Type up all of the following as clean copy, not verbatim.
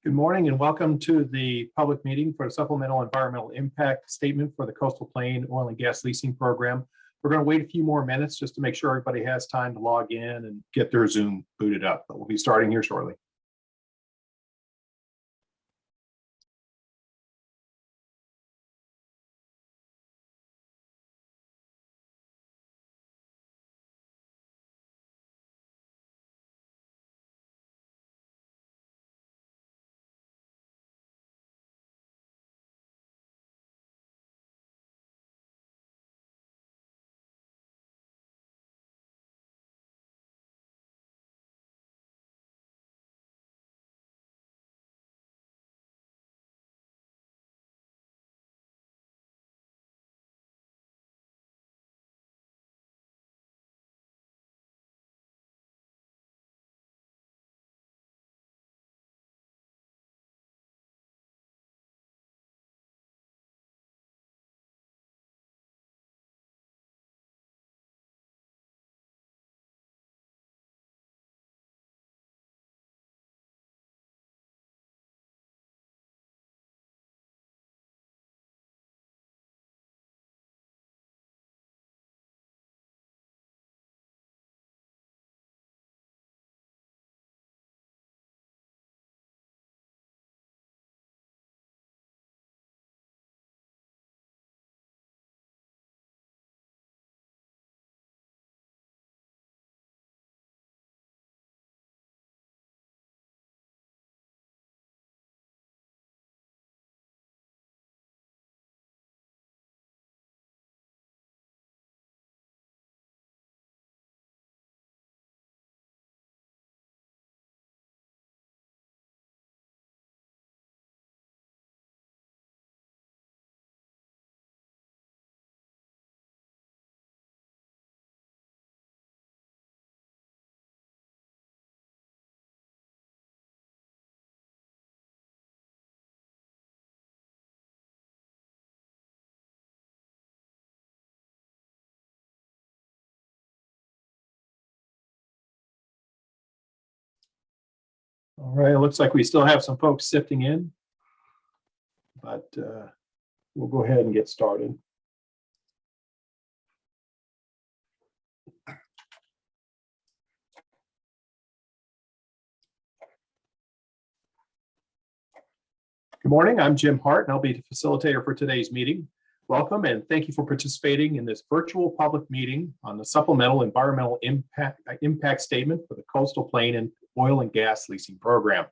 Good morning and welcome to the public meeting for the Supplemental Environmental Impact Statement for the Coastal Plain Oil and Gas Leasing Program. We're going to wait a few more minutes just to make sure everybody has time to log in and get their Zoom booted up, but we'll be starting here shortly. All right, it looks like we still have some folks sifting in, but we'll go ahead and get started. Good morning, I'm Jim Hart, and I'll be the facilitator for today's meeting. Welcome and thank you for participating in this virtual public meeting on the Supplemental Environmental Impact Statement for the Coastal Plain and Oil and Gas Leasing Program.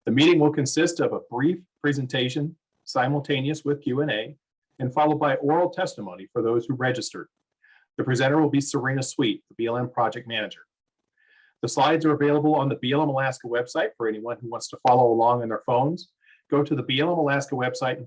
The meeting will consist of a brief presentation simultaneous with Q&A and followed by oral testimony for those who registered. The presenter will be Serena, the BLM project manager. The slides are available on the BLM Alaska website for anyone who wants to follow along on their phones. Go to the BLM Alaska website.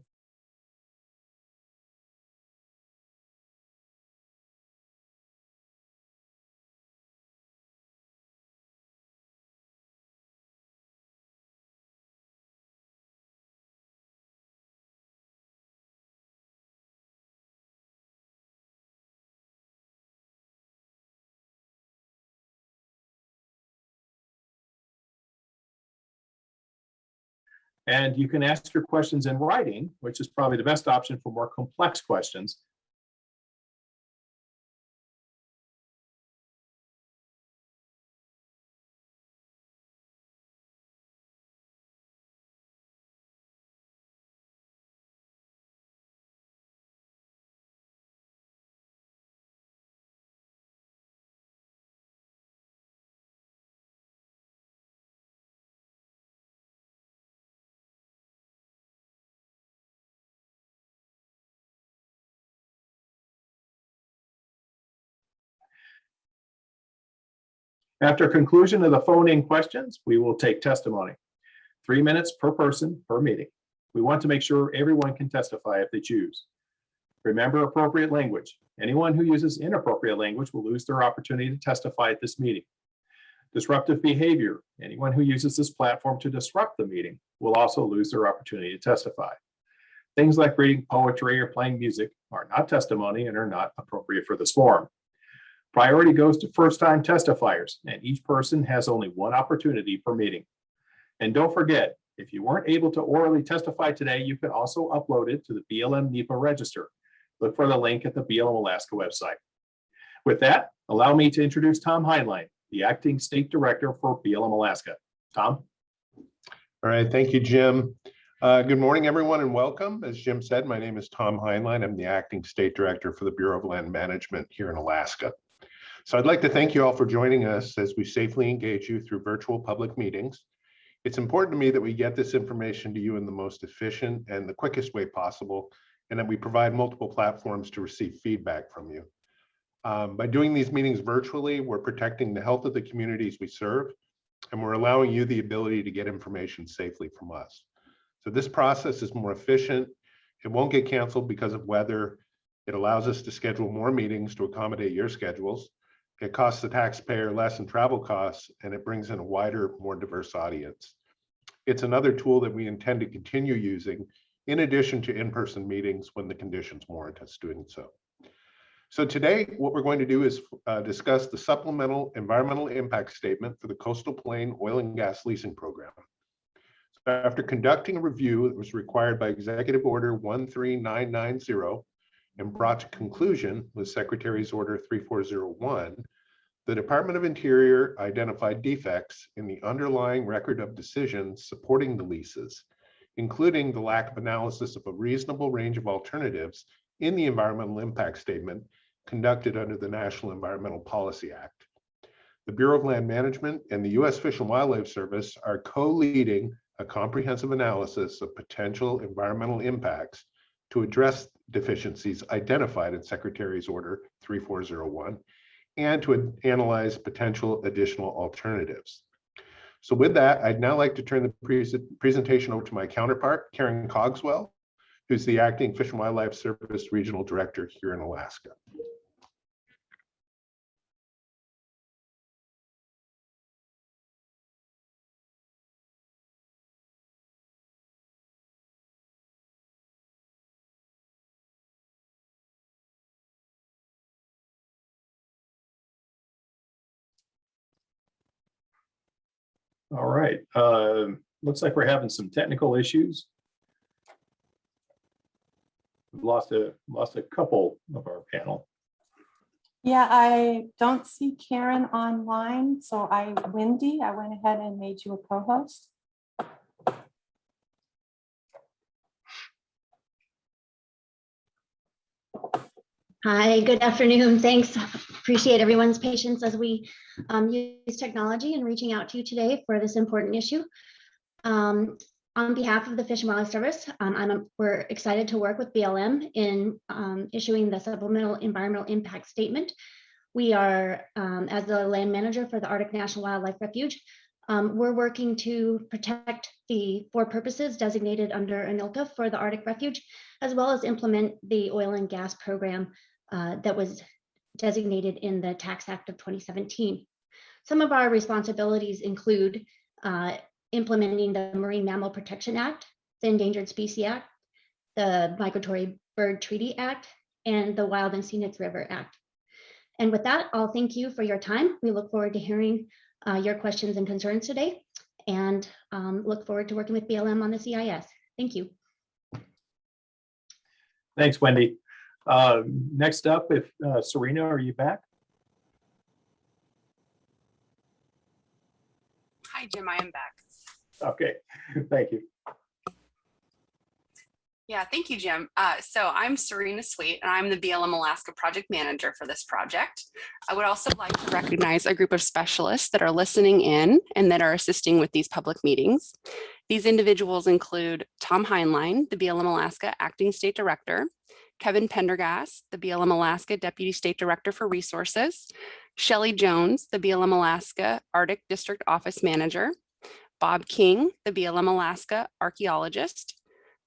And you can ask your questions in writing, which is probably the best option for more complex questions. After conclusion of the phone-in questions, we will take testimony. 3 minutes per person per meeting. We want to make sure everyone can testify if they choose. Remember appropriate language. Anyone who uses inappropriate language will lose their opportunity to testify at this meeting. Disruptive behavior. Anyone who uses this platform to disrupt the meeting will also lose their opportunity to testify. Things like reading poetry or playing music are not testimony and are not appropriate for this forum. Priority goes to first-time testifiers, and each person has only one opportunity per meeting. And don't forget, if you weren't able to orally testify today, you can also upload it to the BLM NEPA register. Look for the link at the BLM Alaska website. With that, allow me to introduce Tom Heinlein, the Acting State Director for BLM Alaska. Tom? All right, thank you, Jim. Good morning, everyone, and welcome. As Jim said, my name is Tom Heinlein. I'm the Acting State Director for the Bureau of Land Management here in Alaska. So I'd like to thank you all for joining us as we safely engage you through virtual public meetings. It's important to me that we get this information to you in the most efficient and the quickest way possible, and that we provide multiple platforms to receive feedback from you. By doing these meetings virtually, we're protecting the health of the communities we serve, and we're allowing you the ability to get information safely from us. So this process is more efficient. It won't get canceled because of weather. It allows us to schedule more meetings to accommodate your schedules. It costs the taxpayer less in travel costs, and it brings in a wider, more diverse audience. It's another tool that we intend to continue using in addition to in-person meetings when the conditions warrant us doing so. So today, what we're going to do is discuss the Supplemental Environmental Impact Statement for the Coastal Plain Oil and Gas Leasing Program. So after conducting a review that was required by Executive Order 13990 and brought to conclusion with Secretary's Order 3401, the Department of Interior identified defects in the underlying record of decisions supporting the leases, including the lack of analysis of a reasonable range of alternatives in the environmental impact statement conducted under the National Environmental Policy Act. The Bureau of Land Management and the U.S. Fish and Wildlife Service are co-leading a comprehensive analysis of potential environmental impacts to address deficiencies identified in Secretary's Order 3401 and to analyze potential additional alternatives. So with that, I'd now like to turn the presentation over to my counterpart, Karen Cogswell, who's the Acting Fish and Wildlife Service Regional Director here in Alaska. All right. Looks like we're having some technical issues. We've lost a couple of our panel. Yeah, I don't see Karen online, so Wendy, I went ahead and made you a co-host. Hi, good afternoon. Thanks. Appreciate everyone's patience as we use technology and reaching out to you today for this important issue. On behalf of the Fish and Wildlife Service, we're excited to work with BLM in issuing the Supplemental Environmental Impact Statement. We are, as the land manager for the Arctic National Wildlife Refuge, we're working to protect the 4 purposes designated under ANILCA for the Arctic Refuge, as well as implement the oil and gas program that was designated in the Tax Act of 2017. Some of our responsibilities include implementing the Marine Mammal Protection Act, the Endangered Species Act, the Migratory Bird Treaty Act, and the Wild and Scenic River Act. And with that, I'll thank you for your time. We look forward to hearing your questions and concerns today, and look forward to working with BLM on this EIS. Thank you. Thanks, Wendy. Next up, if Serena, are you back? Hi, Jim, I am back. Okay, thank you. Yeah, thank you, Jim. So I'm Serena Sweet, and I'm the BLM Alaska project manager for this project. I would also like to recognize a group of specialists that are listening in and that are assisting with these public meetings. These individuals include Tom Heinlein, the BLM Alaska Acting State Director, Kevin Pendergast, the BLM Alaska Deputy State Director for Resources, Shelley Jones, the BLM Alaska Arctic District Office Manager, Bob King, the BLM Alaska Archaeologist,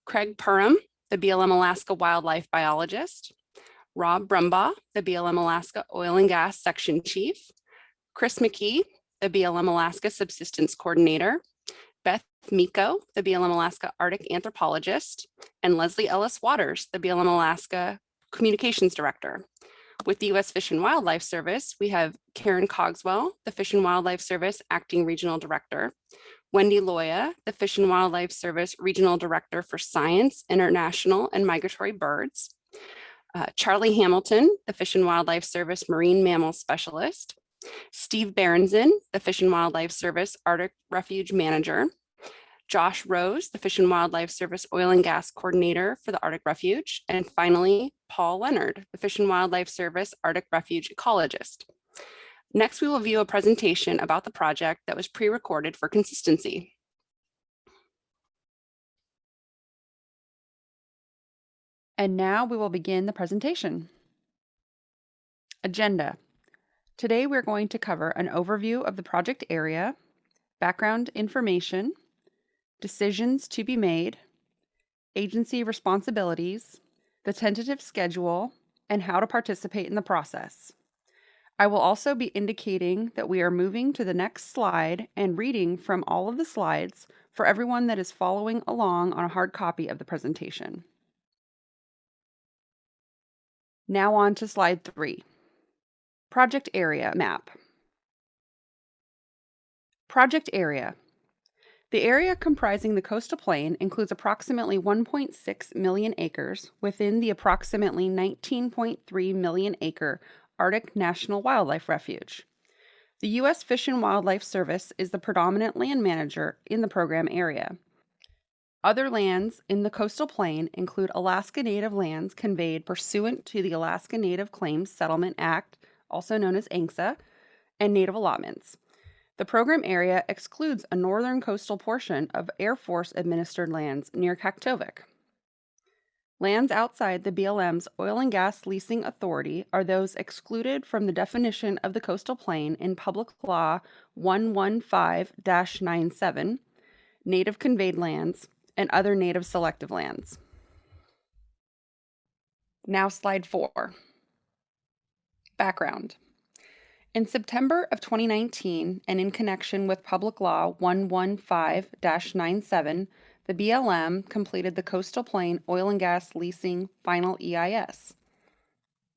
Craig Perham, the BLM Alaska Wildlife Biologist, Rob Brumbaugh, the BLM Alaska Oil and Gas Section Chief, Chris McKee, the BLM Alaska Subsistence Coordinator, Beth Miko, the BLM Alaska Arctic Anthropologist, and Leslie Ellis Waters, the BLM Alaska Communications Director. With the U.S. Fish and Wildlife Service, we have Karen Cogswell, the Fish and Wildlife Service Acting Regional Director. Wendy Loya, the Fish and Wildlife Service Regional Director for Science, International, and Migratory Birds. Charlie Hamilton, the Fish and Wildlife Service Marine Mammal Specialist. Steve Berenson, the Fish and Wildlife Service Arctic Refuge Manager. Josh Rose, the Fish and Wildlife Service Oil and Gas Coordinator for the Arctic Refuge. And finally, Paul Leonard, the Fish and Wildlife Service Arctic Refuge Ecologist. Next, we will view a presentation about the project that was pre-recorded for consistency. And now we will begin the presentation. Agenda. Today we're going to cover an overview of the project area, background information, decisions to be made, agency responsibilities, the tentative schedule, and how to participate in the process. I will also be indicating that we are moving to the next slide and reading from all of the slides for everyone that is following along on a hard copy of the presentation. Now on to slide 3. Project area map. Project area. The area comprising the coastal plain includes approximately 1.6 million acres within the approximately 19.3 million acre Arctic National Wildlife Refuge. The U.S. Fish and Wildlife Service is the predominant land manager in the program area. Other lands in the coastal plain include Alaska Native lands conveyed pursuant to the Alaska Native Claims Settlement Act, also known as ANCSA, and native allotments. The program area excludes a northern coastal portion of Air Force administered lands near Kaktovik. Lands outside the BLM's Oil and Gas Leasing Authority are those excluded from the definition of the coastal plain in Public Law 115-97, Native Conveyed Lands, and other Native Selective Lands. Now slide 4. Background. In September of 2019, and in connection with Public Law 115-97, the BLM completed the Coastal Plain Oil and Gas Leasing Final EIS.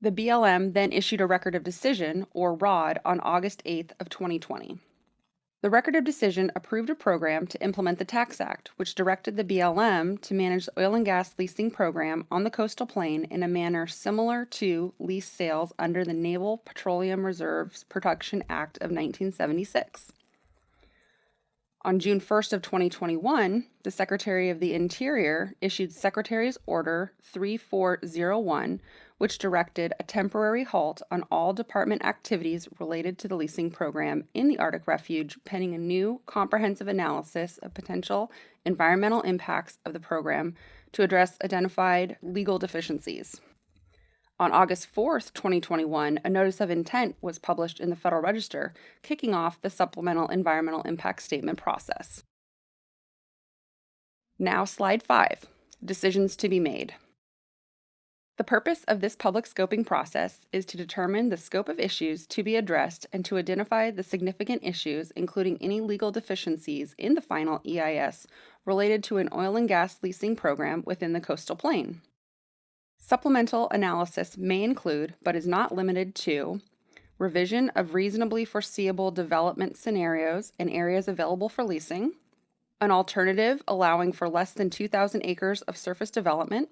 The BLM then issued a Record of Decision, or ROD, on August 8th of 2020. The Record of Decision approved a program to implement the Tax Act, which directed the BLM to manage the oil and gas leasing program on the coastal plain in a manner similar to lease sales under the Naval Petroleum Reserves Production Act of 1976. On June 1st of 2021, the Secretary of the Interior issued Secretary's Order 3401, which directed a temporary halt on all department activities related to the leasing program in the Arctic Refuge, pending a new comprehensive analysis of potential environmental impacts of the program to address identified legal deficiencies. On August 4th, 2021, a Notice of Intent was published in the Federal Register, kicking off the Supplemental Environmental Impact Statement process. Now slide 5, decisions to be made. The purpose of this public scoping process is to determine the scope of issues to be addressed and to identify the significant issues, including any legal deficiencies in the final EIS related to an oil and gas leasing program within the coastal plain. Supplemental analysis may include, but is not limited to, revision of reasonably foreseeable development scenarios in areas available for leasing, an alternative allowing for less than 2,000 acres of surface development,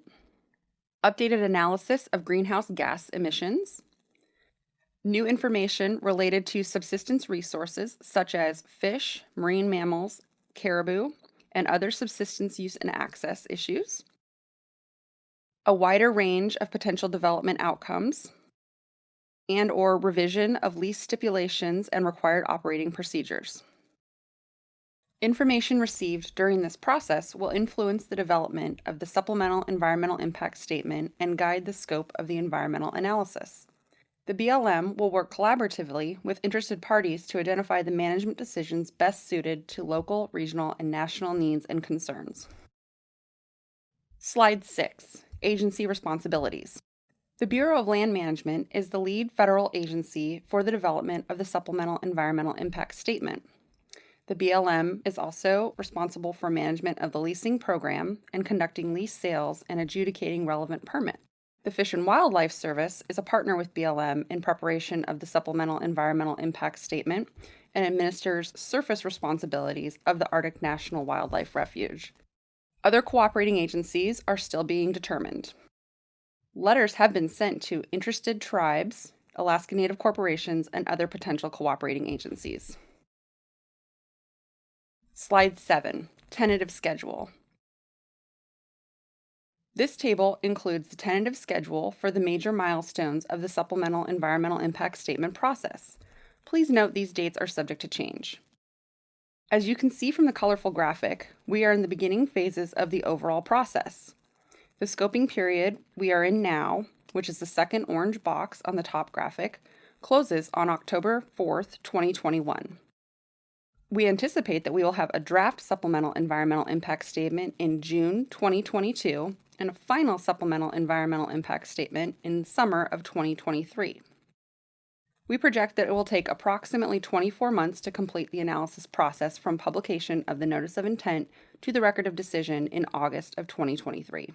updated analysis of greenhouse gas emissions, new information related to subsistence resources such as fish, marine mammals, caribou, and other subsistence use and access issues, a wider range of potential development outcomes, and/or revision of lease stipulations and required operating procedures. Information received during this process will influence the development of the Supplemental Environmental Impact Statement and guide the scope of the environmental analysis. The BLM will work collaboratively with interested parties to identify the management decisions best suited to local, regional, and national needs and concerns. Slide 6. Agency responsibilities. The Bureau of Land Management is the lead federal agency for the development of the Supplemental Environmental Impact Statement. The BLM is also responsible for management of the leasing program and conducting lease sales and adjudicating relevant permits. The Fish and Wildlife Service is a partner with BLM in preparation of the Supplemental Environmental Impact Statement and administers surface responsibilities of the Arctic National Wildlife Refuge. Other cooperating agencies are still being determined. Letters have been sent to interested tribes, Alaska Native corporations, and other potential cooperating agencies. Slide 7, tentative schedule. This table includes the tentative schedule for the major milestones of the Supplemental Environmental Impact Statement process. Please note these dates are subject to change. As you can see from the colorful graphic, we are in the beginning phases of the overall process. The scoping period we are in now, which is the second orange box on the top graphic, closes on October 4th, 2021. We anticipate that we will have a draft Supplemental Environmental Impact Statement in June 2022 and a final Supplemental Environmental Impact Statement in summer of 2023. We project that it will take approximately 24 months to complete the analysis process from publication of the Notice of Intent to the Record of Decision in August of 2023.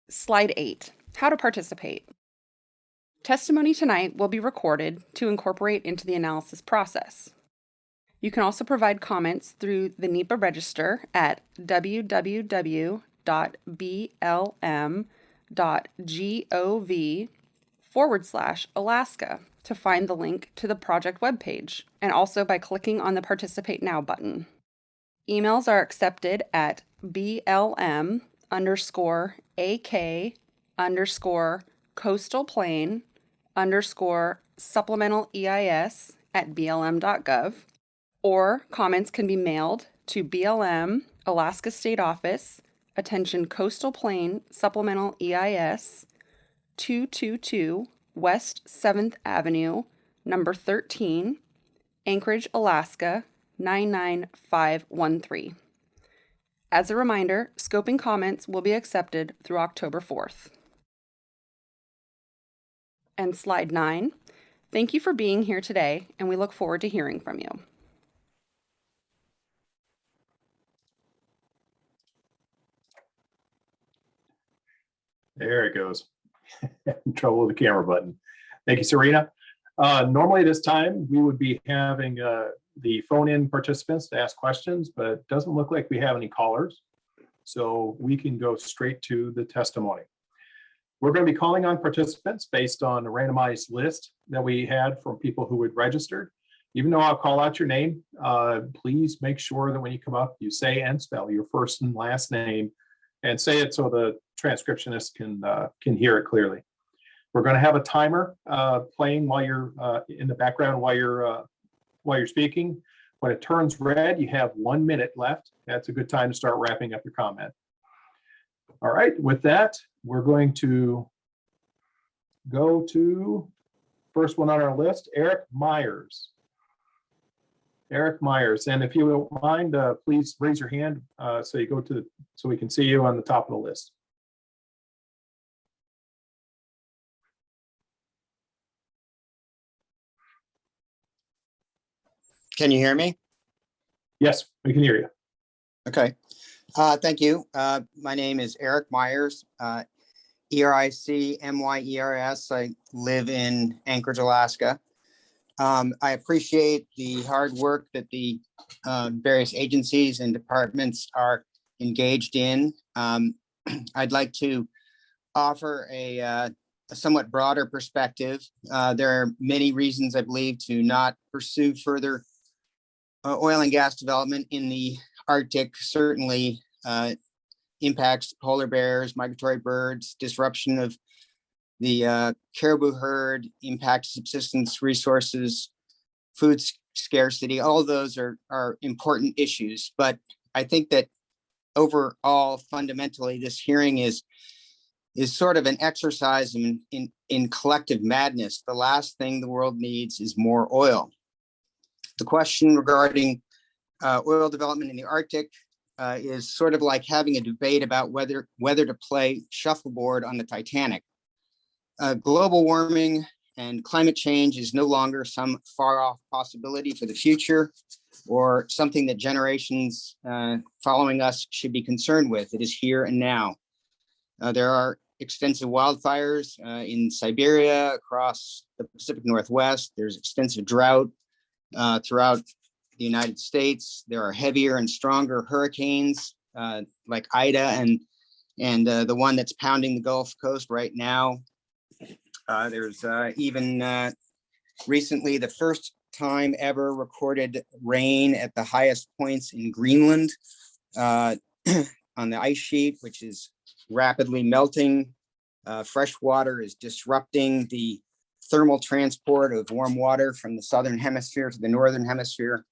Slide 8, how to participate. Testimony tonight will be recorded to incorporate into the analysis process. You can also provide comments through the NEPA register at www.blm.gov/Alaska to find the link to the project webpage, and also by clicking on the Participate Now button. Emails are accepted at blm_AK_coastalplain_supplemental_EIS@blm.gov, or comments can be mailed to BLM, Alaska State Office, attention Coastal Plain Supplemental EIS, 222 West 7th Avenue, number 13, Anchorage, Alaska, 99513. As a reminder, scoping comments will be accepted through October 4th. And slide 9. Thank you for being here today, and we look forward to hearing from you. There it goes. In trouble with the camera button. Thank you, Serena. Normally this time we would be having the phone-in participants to ask questions, but it doesn't look like we have any callers. So we can go straight to the testimony. We're going to be calling on participants based on a randomized list that we had from people who had registered. Even though I'll call out your name, please make sure that when you come up, you say and spell your first and last name, and say it so the transcriptionist can hear it clearly. We're going to have a timer playing while you're in the background while you're speaking. When it turns red, you have 1 minute left. That's a good time to start wrapping up your comment. All right, with that, we're going to go to first one on our list, Eric Myers. Eric Myers, and if you don't mind, please raise your hand so we can see you on the top of the list. Can you hear me? Yes, we can hear you. Okay. Thank you. My name is Eric Myers, ERIC-MYERS. I live in Anchorage, Alaska. I appreciate the hard work that the various agencies and departments are engaged in. I'd like to offer a somewhat broader perspective. There are many reasons, I believe, to not pursue further oil and gas development in the Arctic. Certainly impacts polar bears, migratory birds, disruption of the caribou herd, impact subsistence resources, food scarcity. All of those are important issues. But I think that overall, fundamentally, this hearing is sort of an exercise in collective madness. The last thing the world needs is more oil. The question regarding oil development in the Arctic is sort of like having a debate about whether to play shuffleboard on the Titanic. Global warming and climate change is no longer some far off possibility for the future or something that generations following us should be concerned with. It is here and now. There are extensive wildfires in Siberia, across the Pacific Northwest. There's extensive drought throughout the United States. There are heavier and stronger hurricanes like Ida and the one that's pounding the Gulf Coast right now. There's even recently the first time ever recorded rain at the highest points in Greenland on the ice sheet, which is rapidly melting. Fresh water is disrupting the thermal transport of warm water from the southern hemisphere to the northern hemisphere.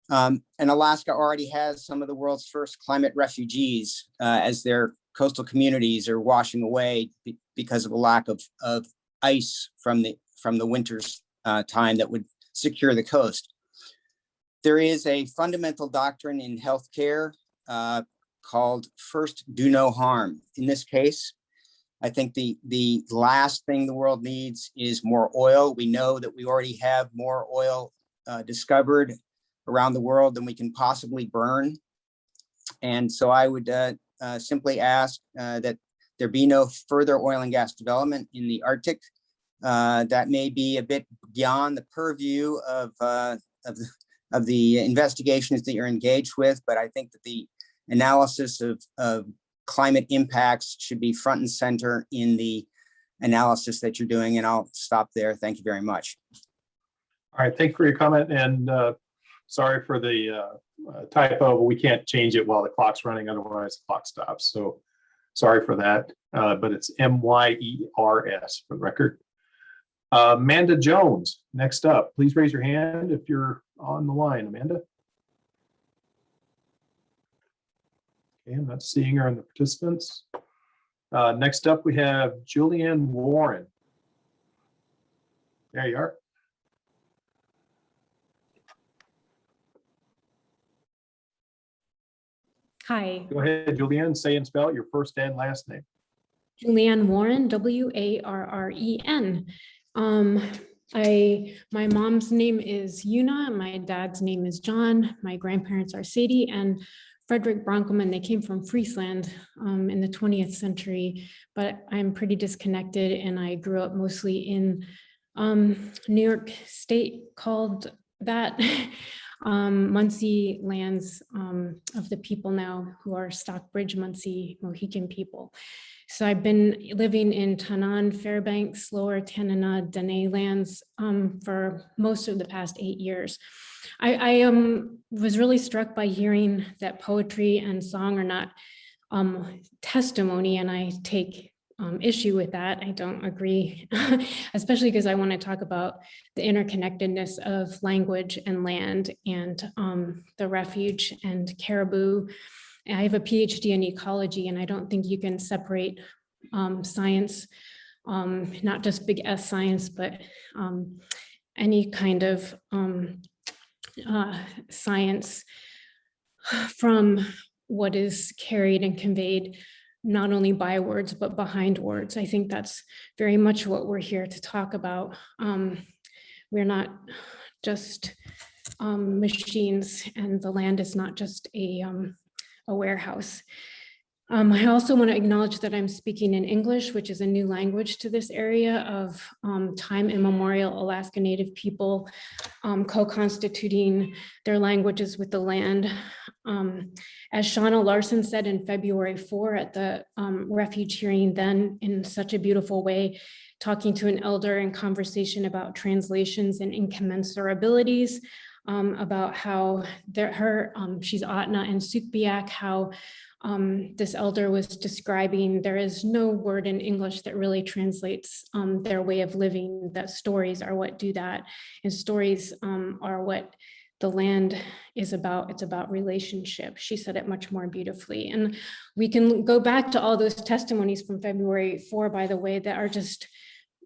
And Alaska already has some of the world's first climate refugees as their coastal communities are washing away because of a lack of ice from the winter's time that would secure the coast. There is a fundamental doctrine in healthcare called first do no harm. In this case, I think the last thing the world needs is more oil. We know that we already have more oil discovered around the world than we can possibly burn. And so I would simply ask that there be no further oil and gas development in the Arctic. That may be a bit beyond the purview of the investigations that you're engaged with, but I think that the analysis of climate impacts should be front and center in the analysis that you're doing. And I'll stop there. Thank you very much. All right, thank you for your comment, and sorry for the typo. We can't change it while the clock's running, otherwise the clock stops. So sorry for that, but it's MYERS for the record. Amanda Jones, next up. Please raise your hand if you're on the line, Amanda. Okay, I'm not seeing her in the participants. Next up, we have Julian Warren. There you are. Hi, Go ahead, Julianne, say and spell your first and last name. Julian Warren, W-A-R-R-E-N. My mom's name is Una, my dad's name is John, my grandparents are Sadie and Frederick Bronkoman. They came from Friesland in the 20th century, but I'm pretty disconnected and I grew up mostly in New York State called that. Muncie lands of the people now who are Stockbridge, Muncie, Mohican people. So I've been living in Tanana, Fairbanks, Lower Tanana, Dene lands for most of the past 8 years. I was really struck by hearing that poetry and song are not testimony, and I take issue with that. I don't agree, especially because I want to talk about the interconnectedness of language and land and the refuge and caribou. I have a PhD in ecology, and I don't think you can separate science, not just big S science, but any kind of science from what is carried and conveyed not only by words, but behind words. I think that's very much what we're here to talk about. We're not just machines, and the land is not just a warehouse. I also want to acknowledge that I'm speaking in English, which is a new language to this area of time immemorial Alaska Native people co-constituting their languages with the land. As Shauna Larson said in February 4 at the refuge hearing, then in such a beautiful way, talking to an elder in conversation about translations and incommensurabilities, about how she's Atna and Sukbiak, how this elder was describing there is no word in English that really translates their way of living, that stories are what do that. And stories are what the land is about. It's about relationship. She said it much more beautifully. And we can go back to all those testimonies from February 4, by the way, that are just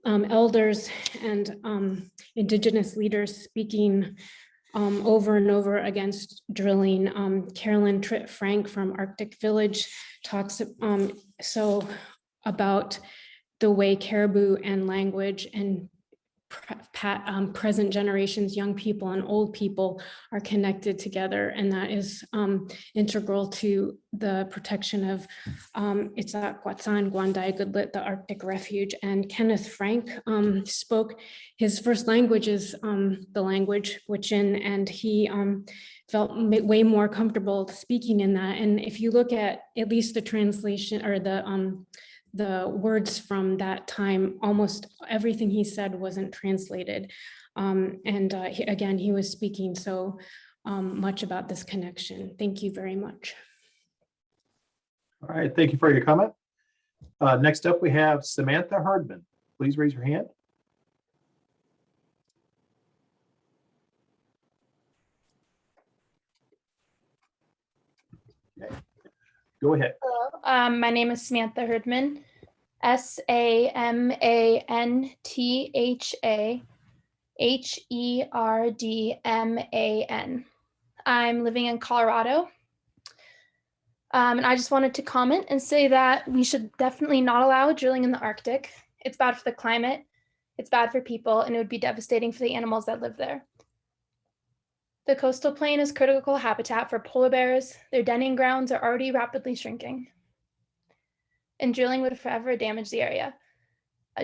elders and Indigenous leaders speaking over and over against drilling. Carolyn Tritt-Frank from Arctic Village talks so about the way caribou and language and present generations, young people and old people are connected together. And that is integral to the protection of Itzaquatzan, Guandai, Goodlit, the Arctic Refuge. And Kenneth Frank spoke, his first language is the language Gwich'in, and he felt way more comfortable speaking in that. And if you look at least the translation or the words from that time, almost everything he said wasn't translated. Again, he was speaking so much about this connection. Thank you very much. All right, thank you for your comment. Next up, we have Samantha Hardman. Please raise your hand. Okay. Go ahead. Hello, my name is Samantha Hardman, SAMANTHA I'm living in Colorado. And I just wanted to comment and say that we should definitely not allow drilling in the Arctic. It's bad for the climate, it's bad for people, and it would be devastating for the animals that live there. The coastal plain is critical habitat for polar bears. Their denning grounds are already rapidly shrinking. And drilling would forever damage the area.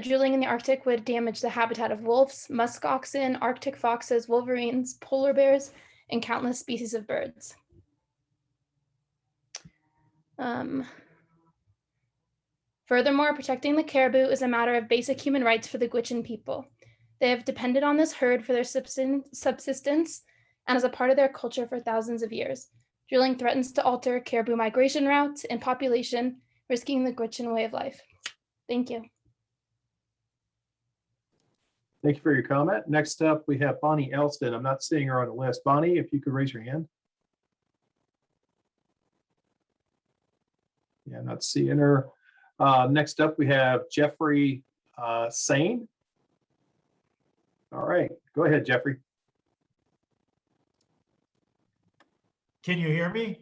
Drilling in the Arctic would damage the habitat of wolves, musk oxen, Arctic foxes, wolverines, polar bears, and countless species of birds. Furthermore, protecting the caribou is a matter of basic human rights for the Gwich'in people. They have depended on this herd for their subsistence and as a part of their culture for thousands of years. Drilling threatens to alter caribou migration routes and population, risking the Gwich'in way of life. Thank you. Thank you for your comment. Next up, we have Bonnie Elston. I'm not seeing her on the list. Bonnie, if you could raise your hand. Yeah, I'm not seeing her. Next up, we have Jeffrey Sain. All right, go ahead, Jeffrey. Can you hear me?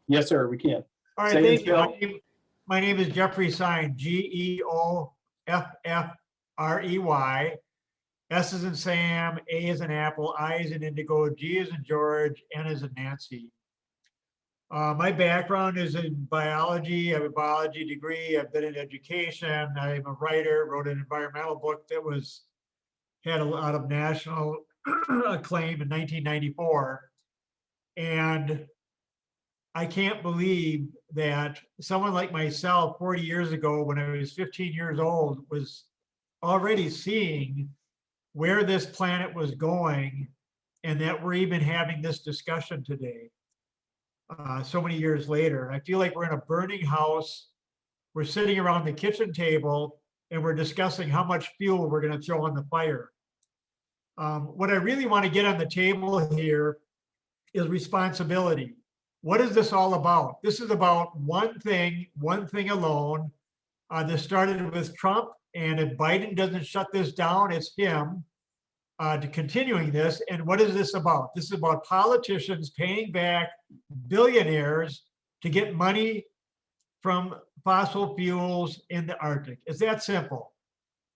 Yes, sir, we can. All right, thank you. My name is Jeffrey Stein, Geoffrey. S is in Sam, A is in Apple, I is in Indigo, G is in George, N is in Nancy. My background is in biology. I have a biology degree. I've been in education. I'm a writer, wrote an environmental book that had a lot of national acclaim in 1994. And I can't believe that someone like myself 40 years ago, when I was 15 years old, was already seeing where this planet was going and that we're even having this discussion today. So many years later, I feel like we're in a burning house. We're sitting around the kitchen table and we're discussing how much fuel we're going to throw on the fire. What I really want to get on the table here is responsibility. What is this all about? This is about one thing alone. This started with Trump, and if Biden doesn't shut this down, it's him to continuing this. And what is this about? This is about politicians paying back billionaires to get money from fossil fuels in the Arctic. It's that simple.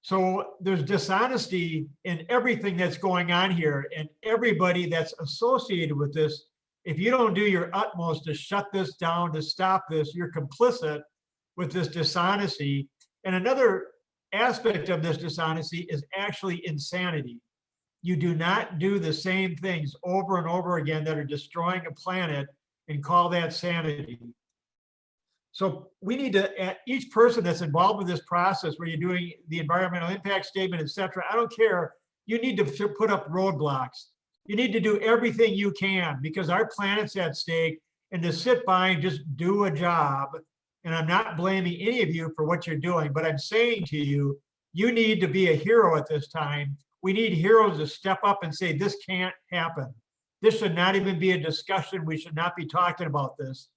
So there's dishonesty in everything that's going on here, and everybody that's associated with this. If you don't do your utmost to shut this down, to stop this, you're complicit with this dishonesty. And another aspect of this dishonesty is actually insanity. You do not do the same things over and over again that are destroying a planet and call that sanity. So we need to, each person that's involved with this process, where you're doing the environmental impact statement, et cetera, I don't care, you need to put up roadblocks. You need to do everything you can, because our planet's at stake, and to sit by and just do a job, and I'm not blaming any of you for what you're doing, but I'm saying to you, you need to be a hero at this time. We need heroes to step up and say, this can't happen. This should not even be a discussion. We should not be talking about this.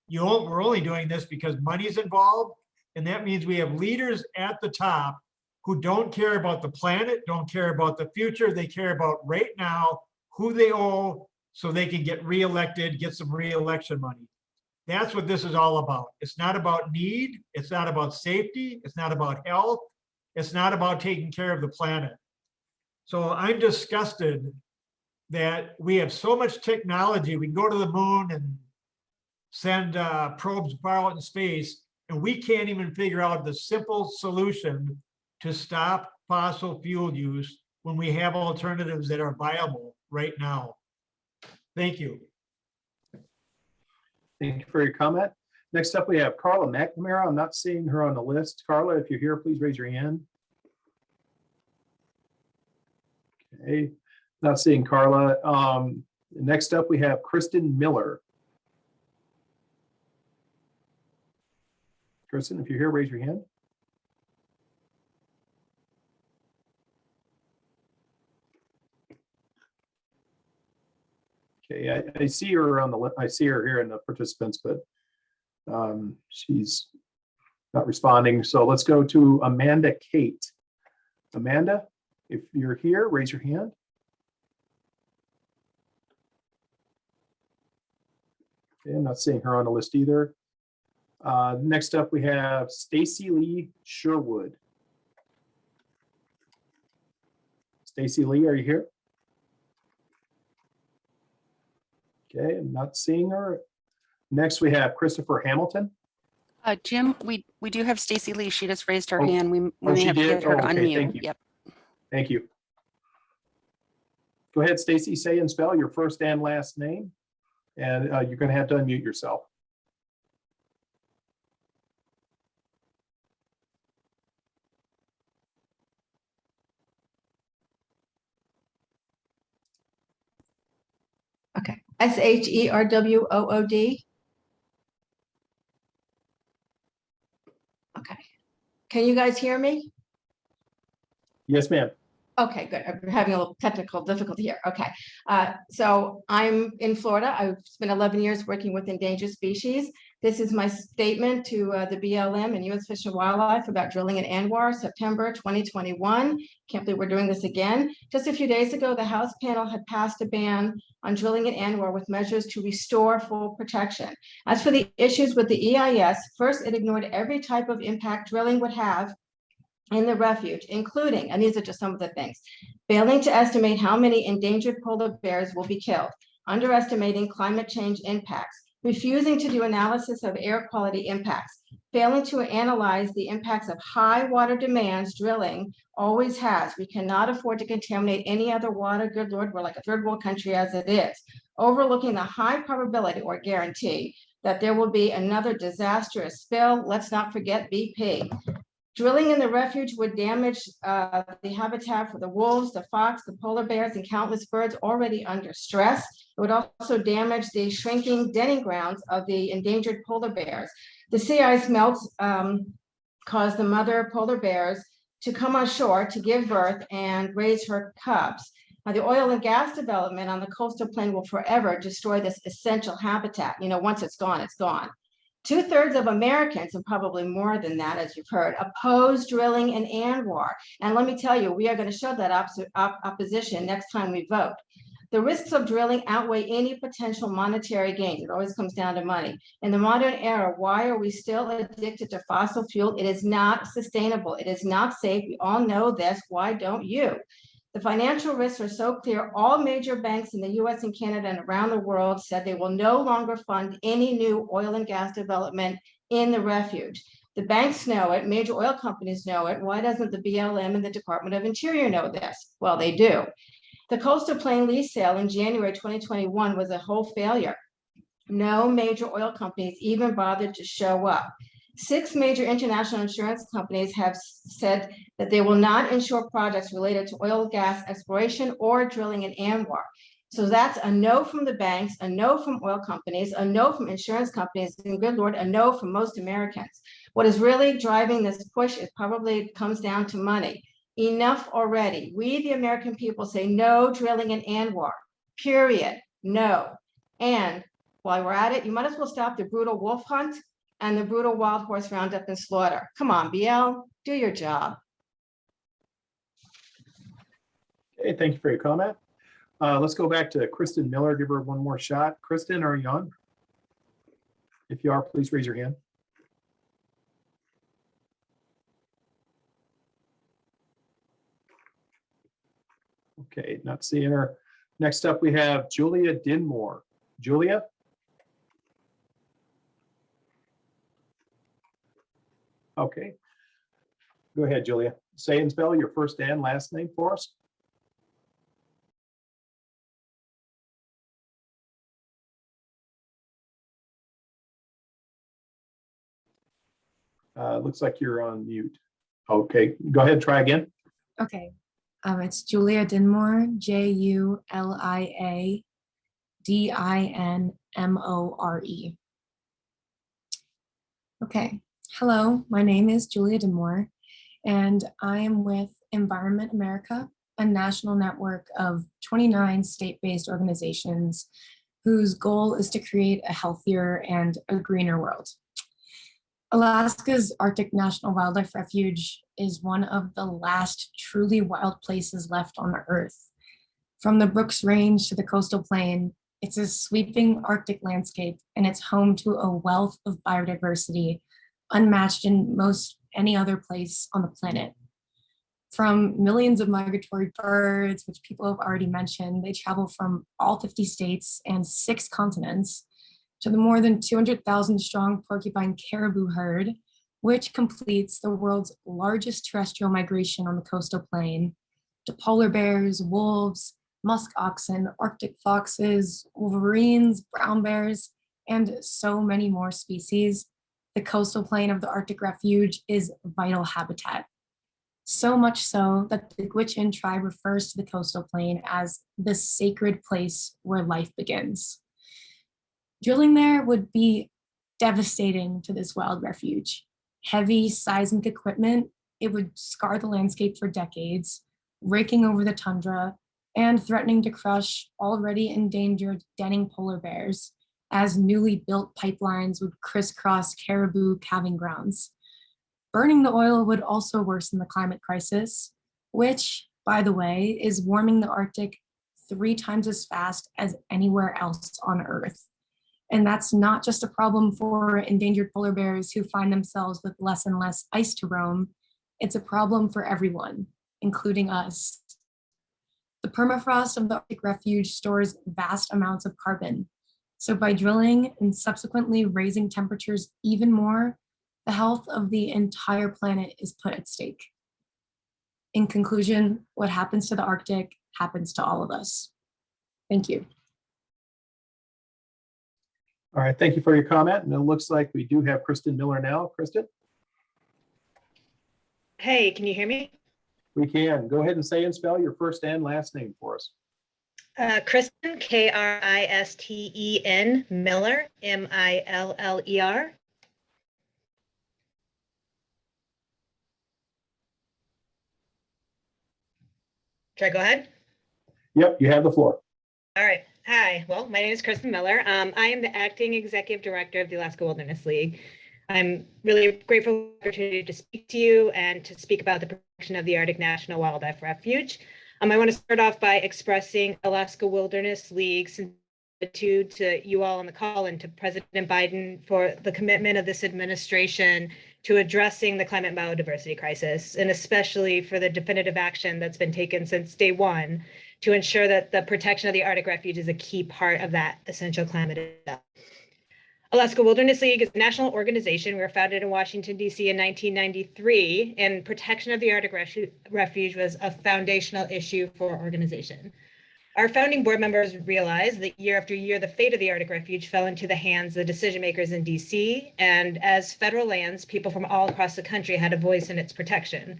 We're only doing this because money's involved, and that means we have leaders at the top who don't care about the planet, don't care about the future. They care about right now, who they owe, so they can get reelected, get some reelection money. That's what this is all about. It's not about need. It's not about safety. It's not about health. It's not about taking care of the planet. So I'm disgusted that we have so much technology. We can go to the moon and send probes far out in space, and we can't even figure out the simple solution to stop fossil fuel use when we have alternatives that are viable right now. Thank you. Thank you for your comment. Next up, we have Carla McNamara. I'm not seeing her on the list. Carla, if you're here, please raise your hand. Okay, not seeing Carla. Next up, we have Kristin Miller. Kristen, if you're here, raise your hand. Okay, I see her on the list. I see her here in the participants, but she's not responding. So let's go to Amanda Kate. Amanda, if you're here, raise your hand. Okay, I'm not seeing her on the list either. Next up, we have Stacy Lee Sherwood. Stacy Lee, are you here? Okay, I'm not seeing her. Next, we have Christopher Hamilton. Jim, we do have Stacy Lee. She just raised her Oh, hand. We may she have to did? get her to Oh, okay, unmute. thank you. Yep. Thank you. Go ahead, Stacy, say and spell your first and last name, and you're going to have to unmute yourself. Okay, Sherwood. Okay, can you guys hear me? Yes, ma'am. Okay, good. I'm having a little technical difficulty here. Okay, so I'm in Florida. I've spent 11 years working with endangered species. This is my statement to the BLM and U.S. Fish and Wildlife about drilling in Anwar, September 2021. Can't believe we're doing this again. Just a few days ago, the House panel had passed a ban on drilling in Anwar with measures to restore full protection. As for the issues with the EIS, first, it ignored every type of impact drilling would have in the refuge, including, and these are just some of the things, failing to estimate how many endangered polar bears will be killed, underestimating climate change impacts, refusing to do analysis of air quality impacts, failing to analyze the impacts of high water demands drilling always has. We cannot afford to contaminate any other water. Good Lord, we're like a third world country as it is. Overlooking the high probability or guarantee that there will be another disastrous spill. Let's not forget BP. Drilling in the refuge would damage the habitat for the wolves, the fox, the polar bears, and countless birds already under stress. It would also damage the shrinking denning grounds of the endangered polar bears. The sea ice melts cause the mother polar bears to come ashore to give birth and raise her cubs. Now, the oil and gas development on the coastal plain will forever destroy this essential habitat. You know, once it's gone, it's gone. 2/3 of Americans, and probably more than that, as you've heard, oppose drilling in Anwar. And let me tell you, we are going to show that opposition next time we vote. The risks of drilling outweigh any potential monetary gain. It always comes down to money. In the modern era, why are we still addicted to fossil fuel? It is not sustainable. It is not safe. We all know this. Why don't you? The financial risks are so clear. All major banks in the US and Canada and around the world said they will no longer fund any new oil and gas development in the refuge. The banks know it, major oil companies know it. Why doesn't the BLM and the Department of Interior know this? Well, they do. The coastal plain lease sale in January 2021 was a whole failure. No major oil companies even bothered to show up. 6 major international insurance companies have said that they will not insure projects related to oil, gas exploration, or drilling in Anwar. So that's a no from the banks, a no from oil companies, a no from insurance companies, and good Lord, a no from most Americans. What is really driving this push is probably comes down to money. Enough already. We, the American people, say no drilling in Anwar, period, no. And while we're at it, you might as well stop the brutal wolf hunt and the brutal wild horse roundup and slaughter. Come on, BL, do your job. Okay, thank you for your comment. Let's go back to Kristin Miller, give her one more shot. Kristen, are you on? If you are, please raise your hand. Okay, not seeing her. Next up, we have Julia Dinmore. Julia? Okay. Go ahead, Julia. Say and spell your first and last name for us. Looks like you're on mute. Okay, go ahead, try again. Okay, it's Julia Dinmore, Julia Dinmore. Okay, hello, my name is Julia Dinmore, and I am with Environment America, a national network of 29 state-based organizations whose goal is to create a healthier and a greener world. Alaska's Arctic National Wildlife Refuge is one of the last truly wild places left on Earth. From the Brooks Range to the coastal plain, it's a sweeping Arctic landscape, and it's home to a wealth of biodiversity unmatched in most any other place on the planet. From millions of migratory birds, which people have already mentioned, they travel from all 50 states and 6 continents, to the more than 200,000 strong porcupine caribou herd, which completes the world's largest terrestrial migration on the coastal plain, to polar bears, wolves, musk oxen, Arctic foxes, wolverines, brown bears, and so many more species. The coastal plain of the Arctic Refuge is vital habitat. So much so that the Gwich'in tribe refers to the coastal plain as the sacred place where life begins. Drilling there would be devastating to this wild refuge. Heavy seismic equipment, it would scar the landscape for decades, raking over the tundra and threatening to crush already endangered denning polar bears as newly built pipelines would crisscross caribou calving grounds. Burning the oil would also worsen the climate crisis, which, by the way, is warming the Arctic 3 times as fast as anywhere else on Earth. And that's not just a problem for endangered polar bears who find themselves with less and less ice to roam. It's a problem for everyone, including us. The permafrost of the Arctic Refuge stores vast amounts of carbon. So by drilling and subsequently raising temperatures even more, the health of the entire planet is put at stake. In conclusion, what happens to the Arctic happens to all of us. Thank you. All right, thank you for your comment. And it looks like we do have Kristin Miller now. Kristen? Hey, can you hear me? We can. Go ahead and say and spell your first and last name for us. Kristen, Kristen, Miller, Miller. Should I go ahead? Yep, you have the floor. All right. Hi. Well, my name is Kristen Miller. I am the acting executive director of the Alaska Wilderness League. I'm really grateful for the opportunity to speak to you and to speak about the protection of the Arctic National Wildlife Refuge. I want to start off by expressing Alaska Wilderness League's gratitude to you all on the call and to President Biden for the commitment of this administration to addressing the climate biodiversity crisis, and especially for the definitive action that's been taken since day one to ensure that the protection of the Arctic Refuge is a key part of that essential climate. Alaska Wilderness League is a national organization. We were founded in Washington, D.C. in 1993, and protection of the Arctic Refuge was a foundational issue for our organization. Our founding board members realized that year after year, the fate of the Arctic Refuge fell into the hands of decision makers in D.C., and as federal lands, people from all across the country had a voice in its protection.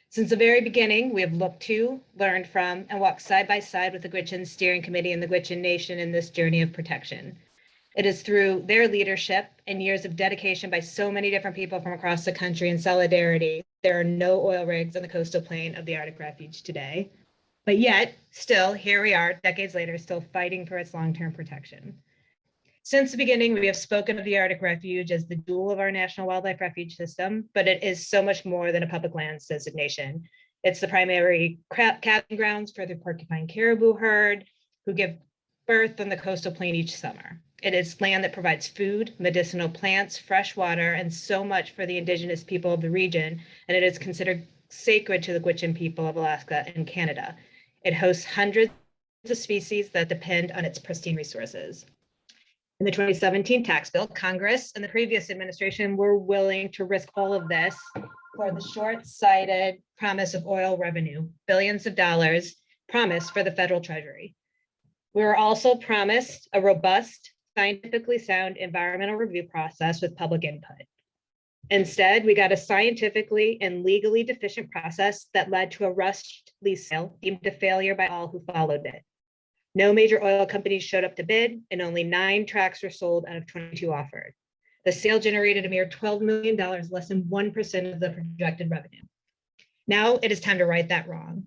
Since the very beginning, we have looked to, learned from, and walked side by side with the Gwich'in Steering Committee and the Gwich'in Nation in this journey of protection. It is through their leadership and years of dedication by so many different people from across the country in solidarity, there are no oil rigs on the coastal plain of the Arctic Refuge today. But yet, still, here we are, decades later, still fighting for its long-term protection. Since the beginning, we have spoken of the Arctic Refuge as the jewel of our National Wildlife Refuge system, but it is so much more than a public lands designation. It's the primary calving grounds for the porcupine caribou herd, who give birth on the coastal plain each summer. It is land that provides food, medicinal plants, fresh water, and so much for the indigenous people of the region, and it is considered sacred to the Gwich'in people of Alaska and Canada. It hosts hundreds of species that depend on its pristine resources. In the 2017 tax bill, Congress and the previous administration were willing to risk all of this for the short-sighted promise of oil revenue, billions of dollars promised for the federal treasury. We were also promised a robust, scientifically sound environmental review process with public input. Instead, we got a scientifically and legally deficient process that led to a rushed lease sale deemed a failure by all who followed it. No major oil companies showed up to bid, and only 9 tracts were sold out of 22 offered. The sale generated a mere $12 million, less than 1% of the projected revenue. Now it is time to right that wrong.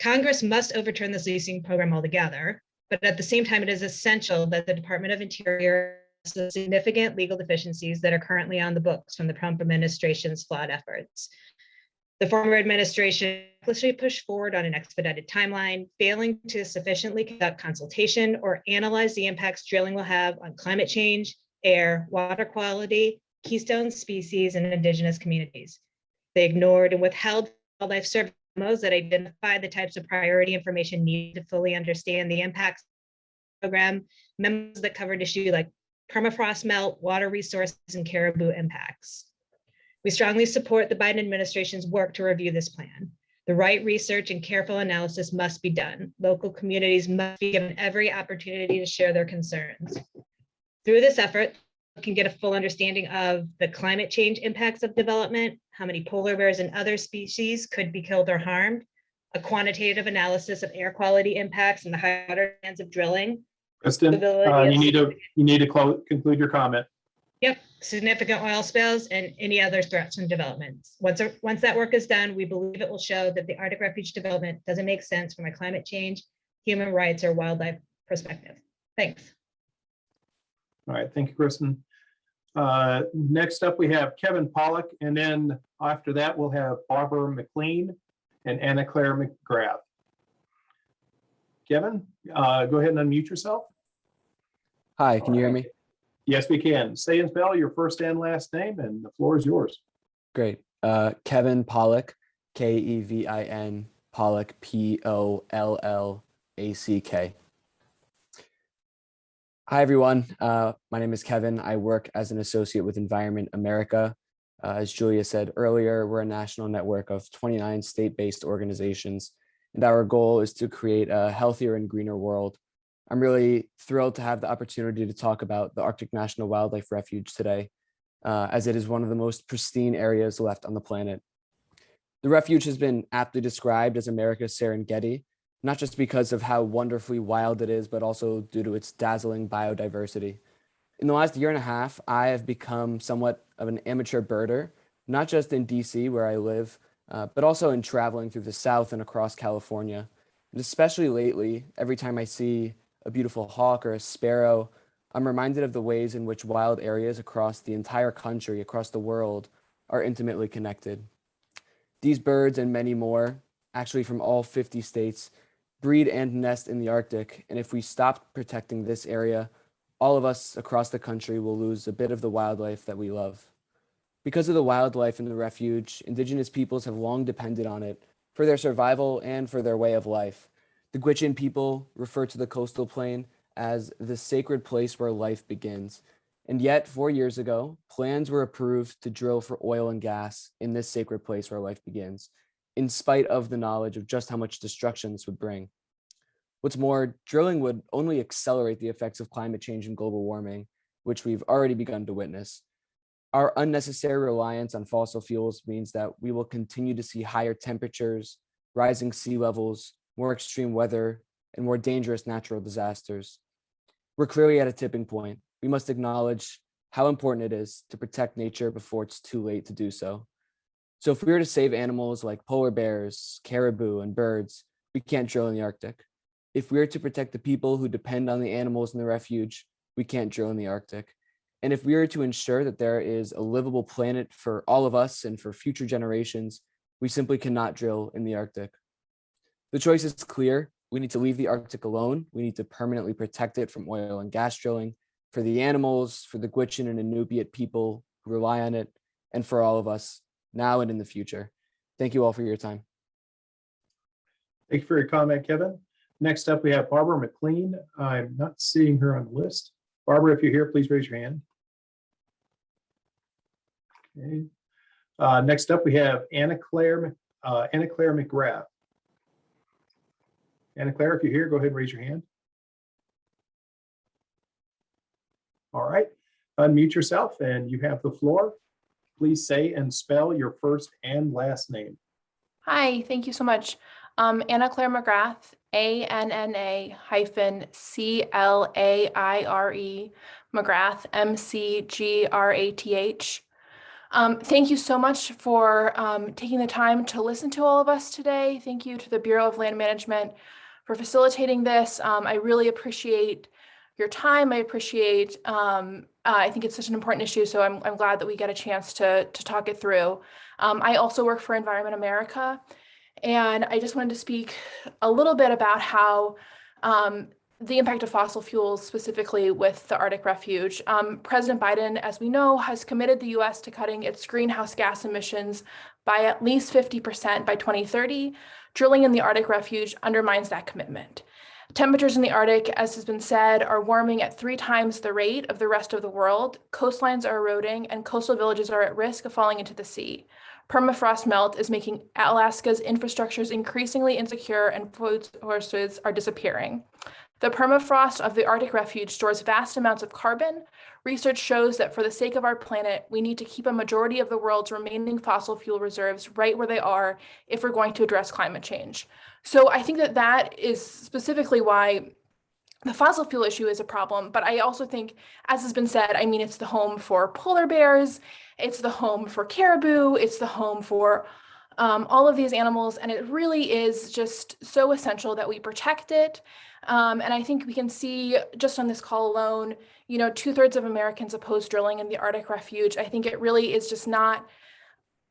Congress must overturn this leasing program altogether, but at the same time, it is essential that the Department of Interior address the significant legal deficiencies that are currently on the books from the Trump administration's flawed efforts. The former administration recklessly pushed forward on an expedited timeline, failing to sufficiently conduct consultation or analyze the impacts drilling will have on climate change, air, water quality, keystone species, and indigenous communities. They ignored and withheld wildlife service memos that identified the types of priority information needed to fully understand the impacts of the program, memos that covered issues like permafrost melt, water resources, and caribou impacts. We strongly support the Biden administration's work to review this plan. The right research and careful analysis must be done. Local communities must be given every opportunity to share their concerns. Through this effort, we can get a full understanding of the climate change impacts of development, how many polar bears and other species could be killed or harmed, a quantitative analysis of air quality impacts and the high water demands of drilling. Kristen, you need to conclude your comment. Yep, significant oil spills and any other threats from developments. Once that work is done, we believe it will show that the Arctic refuge development doesn't make sense from a climate change, human rights, or wildlife perspective. Thanks. All right, thank you, Kristen. Next up, we have Kevin Pollock, and then after that, we'll have Barbara McLean and Anna Claire McGrath. Kevin, go ahead and unmute yourself. Hi, can you hear me? Yes, we can. Say and spell your first and last name, and the floor is yours. Great. Kevin Pollock, Kevin Pollock, Pollack. Hi, everyone. My name is Kevin. I work as an associate with Environment America. As Julia said earlier, we're a national network of 29 state-based organizations, and our goal is to create a healthier and greener world. I'm really thrilled to have the opportunity to talk about the Arctic National Wildlife Refuge today, as it is one of the most pristine areas left on the planet. The refuge has been aptly described as America's Serengeti, not just because of how wonderfully wild it is, but also due to its dazzling biodiversity. In the last year and a half, I have become somewhat of an amateur birder, not just in DC where I live, but also in traveling through the South and across California. And especially lately, every time I see a beautiful hawk or a sparrow, I'm reminded of the ways in which wild areas across the entire country, across the world, are intimately connected. These birds and many more, actually from all 50 states, breed and nest in the Arctic, and if we stop protecting this area, all of us across the country will lose a bit of the wildlife that we love. Because of the wildlife in the refuge, Indigenous peoples have long depended on it for their survival and for their way of life. The Gwich'in people refer to the coastal plain as the sacred place where life begins. And yet, 4 years ago, plans were approved to drill for oil and gas in this sacred place where life begins, in spite of the knowledge of just how much destruction this would bring. What's more, drilling would only accelerate the effects of climate change and global warming, which we've already begun to witness. Our unnecessary reliance on fossil fuels means that we will continue to see higher temperatures, rising sea levels, more extreme weather, and more dangerous natural disasters. We're clearly at a tipping point. We must acknowledge how important it is to protect nature before it's too late to do so. So if we were to save animals like polar bears, caribou, and birds, we can't drill in the Arctic. If we are to protect the people who depend on the animals in the refuge, we can't drill in the Arctic. And if we are to ensure that there is a livable planet for all of us and for future generations, we simply cannot drill in the Arctic. The choice is clear. We need to leave the Arctic alone. We need to permanently protect it from oil and gas drilling for the animals, for the Gwich'in and Inupiat people who rely on it, and for all of us now and in the future. Thank you all for your time. Thank you for your comment, Kevin. Next up, we have Barbara McLean. I'm not seeing her on the list. Barbara, if you're here, please raise your hand. Okay. Next up, we have Anna Claire McGrath. Anna Claire, if you're here, go ahead and raise your hand. All right, unmute yourself and you have the floor. Please say and spell your first and last name. Hi, thank you so much. Anna Claire McGrath, ANNA-CLAIRE, McGrath, MCGRATH. Thank you so much for taking the time to listen to all of us today. Thank you to the Bureau of Land Management for facilitating this. I really appreciate your time. I appreciate, I think it's such an important issue, so I'm glad that we get a chance to talk it through. I also work for Environment America, and I just wanted to speak a little bit about how the impact of fossil fuels, specifically with the Arctic Refuge. President Biden, as we know, has committed the US to cutting its greenhouse gas emissions by at least 50% by 2030. Drilling in the Arctic Refuge undermines that commitment. Temperatures in the Arctic, as has been said, are warming at 3 times the rate of the rest of the world. Coastlines are eroding and coastal villages are at risk of falling into the sea. Permafrost melt is making Alaska's infrastructures increasingly insecure and food sources are disappearing. The permafrost of the Arctic Refuge stores vast amounts of carbon. Research shows that for the sake of our planet, we need to keep a majority of the world's remaining fossil fuel reserves right where they are if we're going to address climate change. So I think that is specifically why the fossil fuel issue is a problem, but I also think, as has been said, I mean, it's the home for polar bears, it's the home for caribou, it's the home for all of these animals, and it really is just so essential that we protect it. And I think we can see just on this call alone, 2/3 of Americans oppose drilling in the Arctic Refuge. I think it really is just not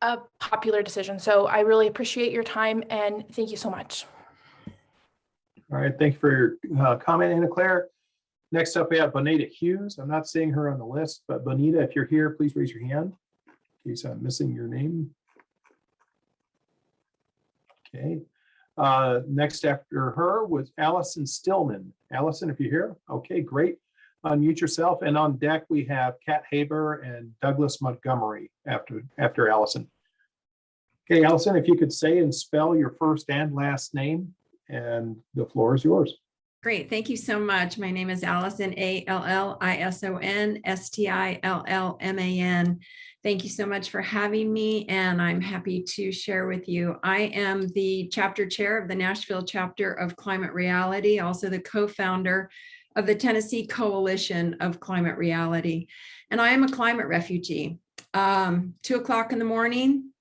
a popular decision. So I really appreciate your time and thank you so much. All right, thank you for your comment, Anna Claire. Next up, we have Bonita Hughes. I'm not seeing her on the list, but Bonita, if you're here, please raise your hand in case I'm missing your name. Okay. Next after her was Allison Stillman. Allison, if you're here, okay, great. Unmute yourself. And on deck, we have Kat Haber and Douglas Montgomery after Allison. Okay, Allison, if you could say and spell your first and last name, and the floor is yours. Great, thank you so much. My name is Allison, Allison Stillman. Thank you so much for having me, and I'm happy to share with you. I am the chapter chair of the Nashville chapter of Climate Reality, also the co-founder of the Tennessee Coalition of Climate Reality. And I am a climate refugee. 2:00 in the morning,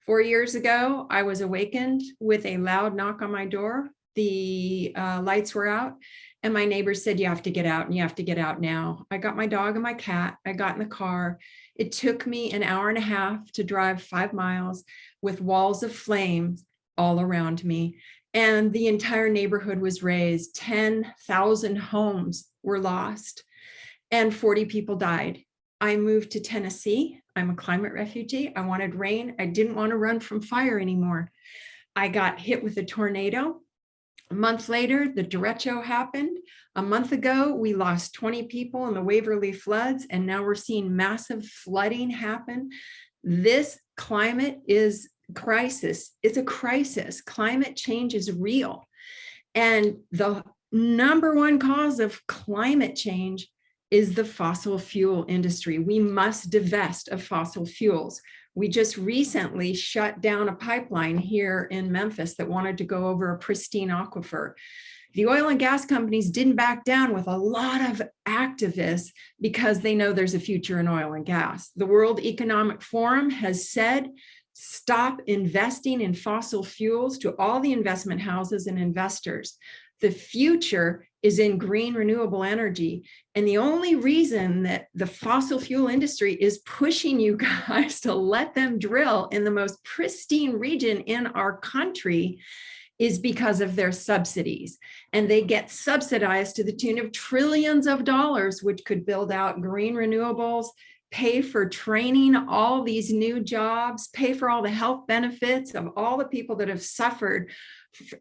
4 years ago, I was awakened with a loud knock on my door. The lights were out and my neighbor said, you have to get out and you have to get out now. I got my dog and my cat. I got in the car. It took me an hour and a half to drive 5 miles with walls of flames all around me. And the entire neighborhood was razed. 10,000 homes were lost and 40 people died. I moved to Tennessee. I'm a climate refugee. I wanted rain. I didn't want to run from fire anymore. I got hit with a tornado. A month later, the derecho happened. A month ago, we lost 20 people in the Waverly floods, and now we're seeing massive flooding happen. This climate is crisis. It's a crisis. Climate change is real. And the number one cause of climate change is the fossil fuel industry. We must divest of fossil fuels. We just recently shut down a pipeline here in Memphis that wanted to go over a pristine aquifer. The oil and gas companies didn't back down with a lot of activists because they know there's a future in oil and gas. The World Economic Forum has said, stop investing in fossil fuels to all the investment houses and investors. The future is in green renewable energy. And the only reason that the fossil fuel industry is pushing you guys to let them drill in the most pristine region in our country is because of their subsidies. And they get subsidized to the tune of trillions of dollars, which could build out green renewables, pay for training all these new jobs, pay for all the health benefits of all the people that have suffered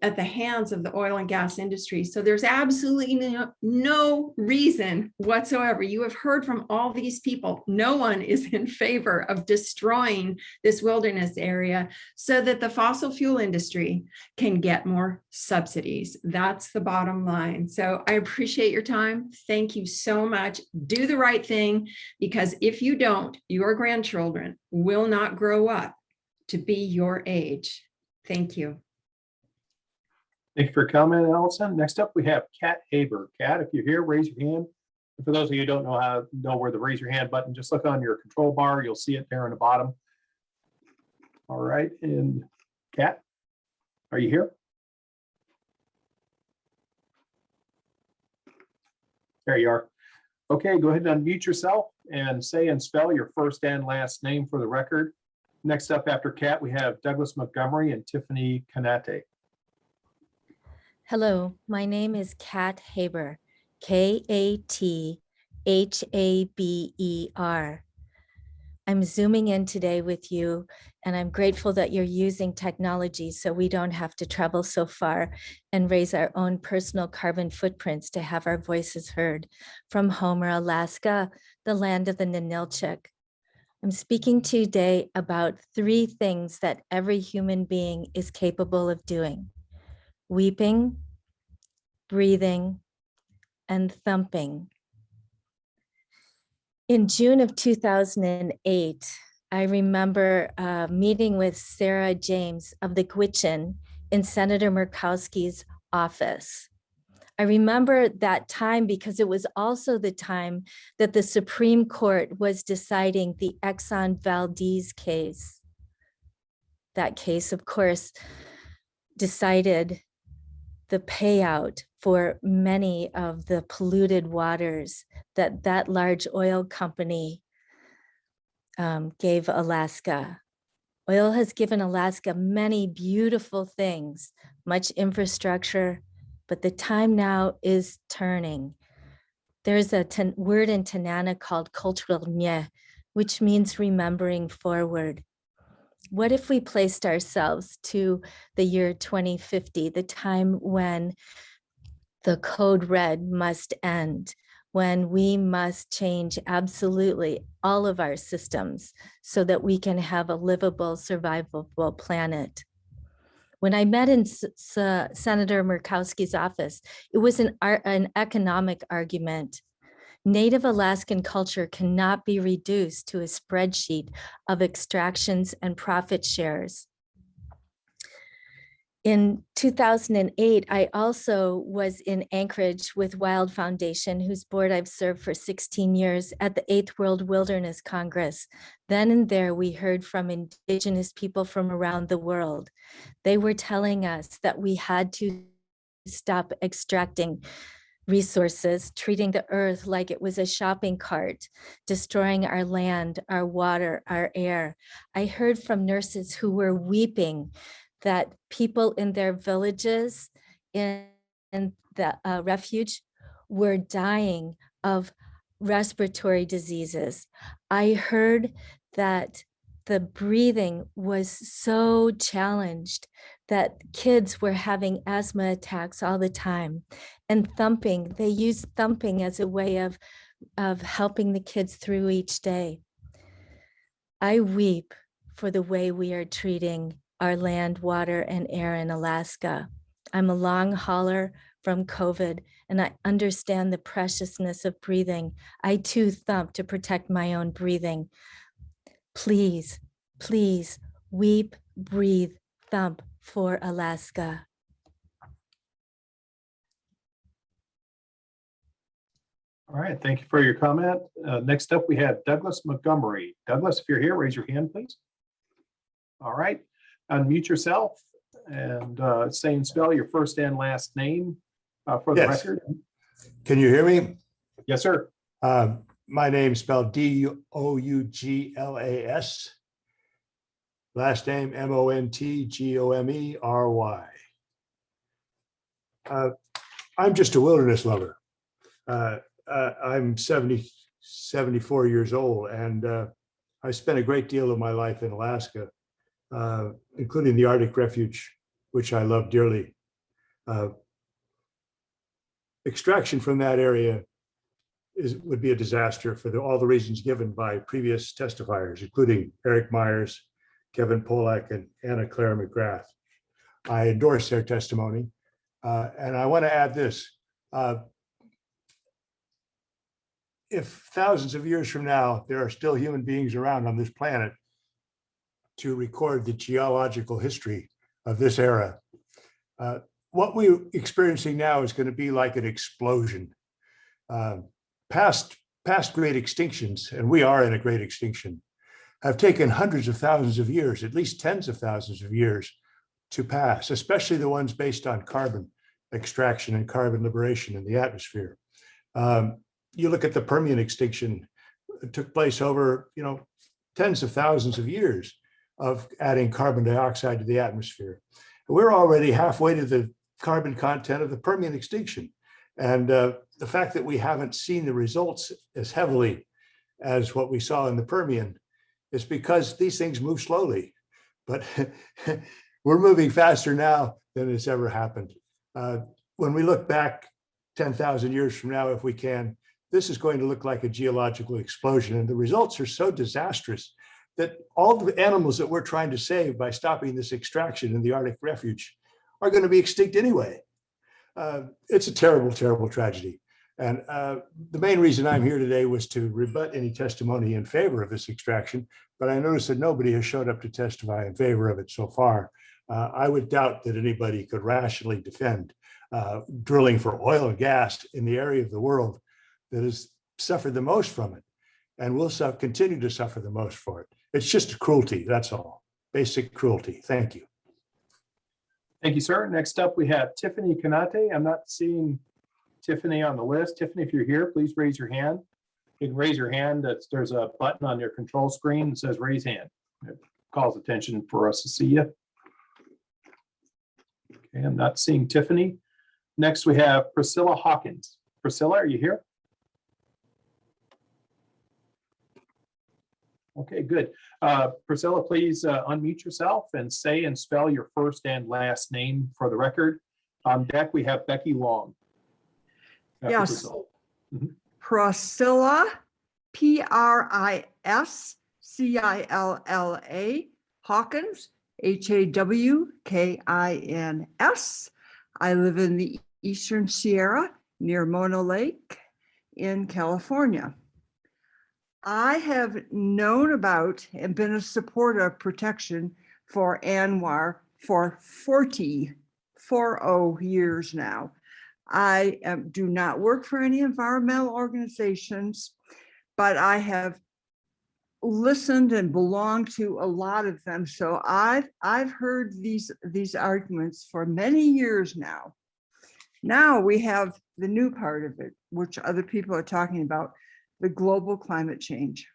at the hands of the oil and gas industry. So there's absolutely no reason whatsoever. You have heard from all these people. No one is in favor of destroying this wilderness area so that the fossil fuel industry can get more subsidies. That's the bottom line. So I appreciate your time. Thank you so much. Do the right thing, because if you don't, your grandchildren will not grow up to be your age. Thank you. Thank you for your comment, Allison. Next up, we have Kat Haber. Kat, if you're here, raise your hand. And for those of you who don't know where the raise your hand button, just look on your control bar. You'll see it there on the bottom. All right, and Kat, are you here? There you are. Okay, go ahead and unmute yourself and say and spell your first and last name for the record. Next up after Kat, we have Douglas Montgomery and Tiffany Kanate. Hello, my name is Kat Haber, Kathaber. I'm zooming in today with you, and I'm grateful that you're using technology so we don't have to travel so far and raise our own personal carbon footprints to have our voices heard from Homer, Alaska, the land of the Ninilchik. I'm speaking today about 3 things that every human being is capable of doing: weeping, breathing, and thumping. In June of 2008, I remember meeting with Sarah James of the Gwich'in in Senator Murkowski's office. I remember that time because it was also the time that the Supreme Court was deciding the Exxon Valdez case. That case, of course, decided the payout for many of the polluted waters that large oil company gave Alaska. Oil has given Alaska many beautiful things, much infrastructure, but the time now is turning. There's a word in Tanana called cultural nye, which means remembering forward. What if we placed ourselves to the year 2050, the time when the code red must end, when we must change absolutely all of our systems so that we can have a livable, survivable planet? When I met in Senator Murkowski's office, it was an economic argument. Native Alaskan culture cannot be reduced to a spreadsheet of extractions and profit shares. In 2008, I also was in Anchorage with Wild Foundation, whose board I've served for 16 years, at the 8th World Wilderness Congress. Then and there, we heard from Indigenous people from around the world. They were telling us that we had to stop extracting resources, treating the earth like it was a shopping cart, destroying our land, our water, our air. I heard from nurses who were weeping that people in their villages in the refuge were dying of respiratory diseases. I heard that the breathing was so challenged that kids were having asthma attacks all the time. And thumping, they used thumping as a way of helping the kids through each day. I weep for the way we are treating our land, water, and air in Alaska. I'm a long hauler from COVID, and I understand the preciousness of breathing. I too thump to protect my own breathing. Please, please weep, breathe, thump for Alaska. All right, thank you for your comment. Next up, we have Douglas Montgomery. Douglas, if you're here, raise your hand, please. All right, unmute yourself and say and spell your first and last name for the record. Can you hear me? Yes, sir. My name's spelled Douglas. Last name Montgomery. I'm just a wilderness lover. I'm 74 years old, and I spent a great deal of my life in Alaska, including the Arctic Refuge which I love dearly. Extraction from that area would be a disaster for all the reasons given by previous testifiers, including Eric Myers, Kevin Pollock, and Anna Claire McGrath. I endorse their testimony. And I want to add this. If thousands of years from now, there are still human beings around on this planet to record the geological history of this era, what we're experiencing now is going to be like an explosion. Past great extinctions, and we are in a great extinction, have taken hundreds of thousands of years, at least tens of thousands of years to pass, especially the ones based on carbon extraction and carbon liberation in the atmosphere. You look at the Permian extinction, it took place over, tens of thousands of years of adding carbon dioxide to the atmosphere. We're already halfway to the carbon content of the Permian extinction. And the fact that we haven't seen the results as heavily as what we saw in the Permian is because these things move slowly, but we're moving faster now than it's ever happened. When we look back 10,000 years from now, if we can, this is going to look like a geological explosion. And the results are so disastrous that all the animals that we're trying to save by stopping this extraction in the Arctic refuge are going to be extinct anyway. It's a terrible, terrible tragedy. And the main reason I'm here today was to rebut any testimony in favor of this extraction, but I noticed that nobody has showed up to testify in favor of it so far. I would doubt that anybody could rationally defend drilling for oil and gas in the area of the world that has suffered the most from it and will continue to suffer the most for it. It's just cruelty, that's all. Basic cruelty. Thank you. Thank you, sir. Next up, we have Tiffany Kanate. I'm not seeing Tiffany on the list. Tiffany, if you're here, please raise your hand. You can raise your hand. There's a button on your control screen that says raise hand. It calls attention for us to see you. Okay, I'm not seeing Tiffany. Next, we have Priscilla Hawkins. Priscilla, are you here? Okay, good. Priscilla, please unmute yourself and say and spell your first and last name for the record. On deck, we have Becky Long. Yes. Priscilla. Priscilla, Priscilla, Hawkins, Hawkins. I live in the Eastern Sierra near Mono Lake in California. I have known about and been a supporter of protection for ANWR for 40 years now. I do not work for any environmental organizations, but I have listened and belonged to a lot of them. So I've heard these arguments for many years now. Now we have the new part of it, which other people are talking about, the global climate change.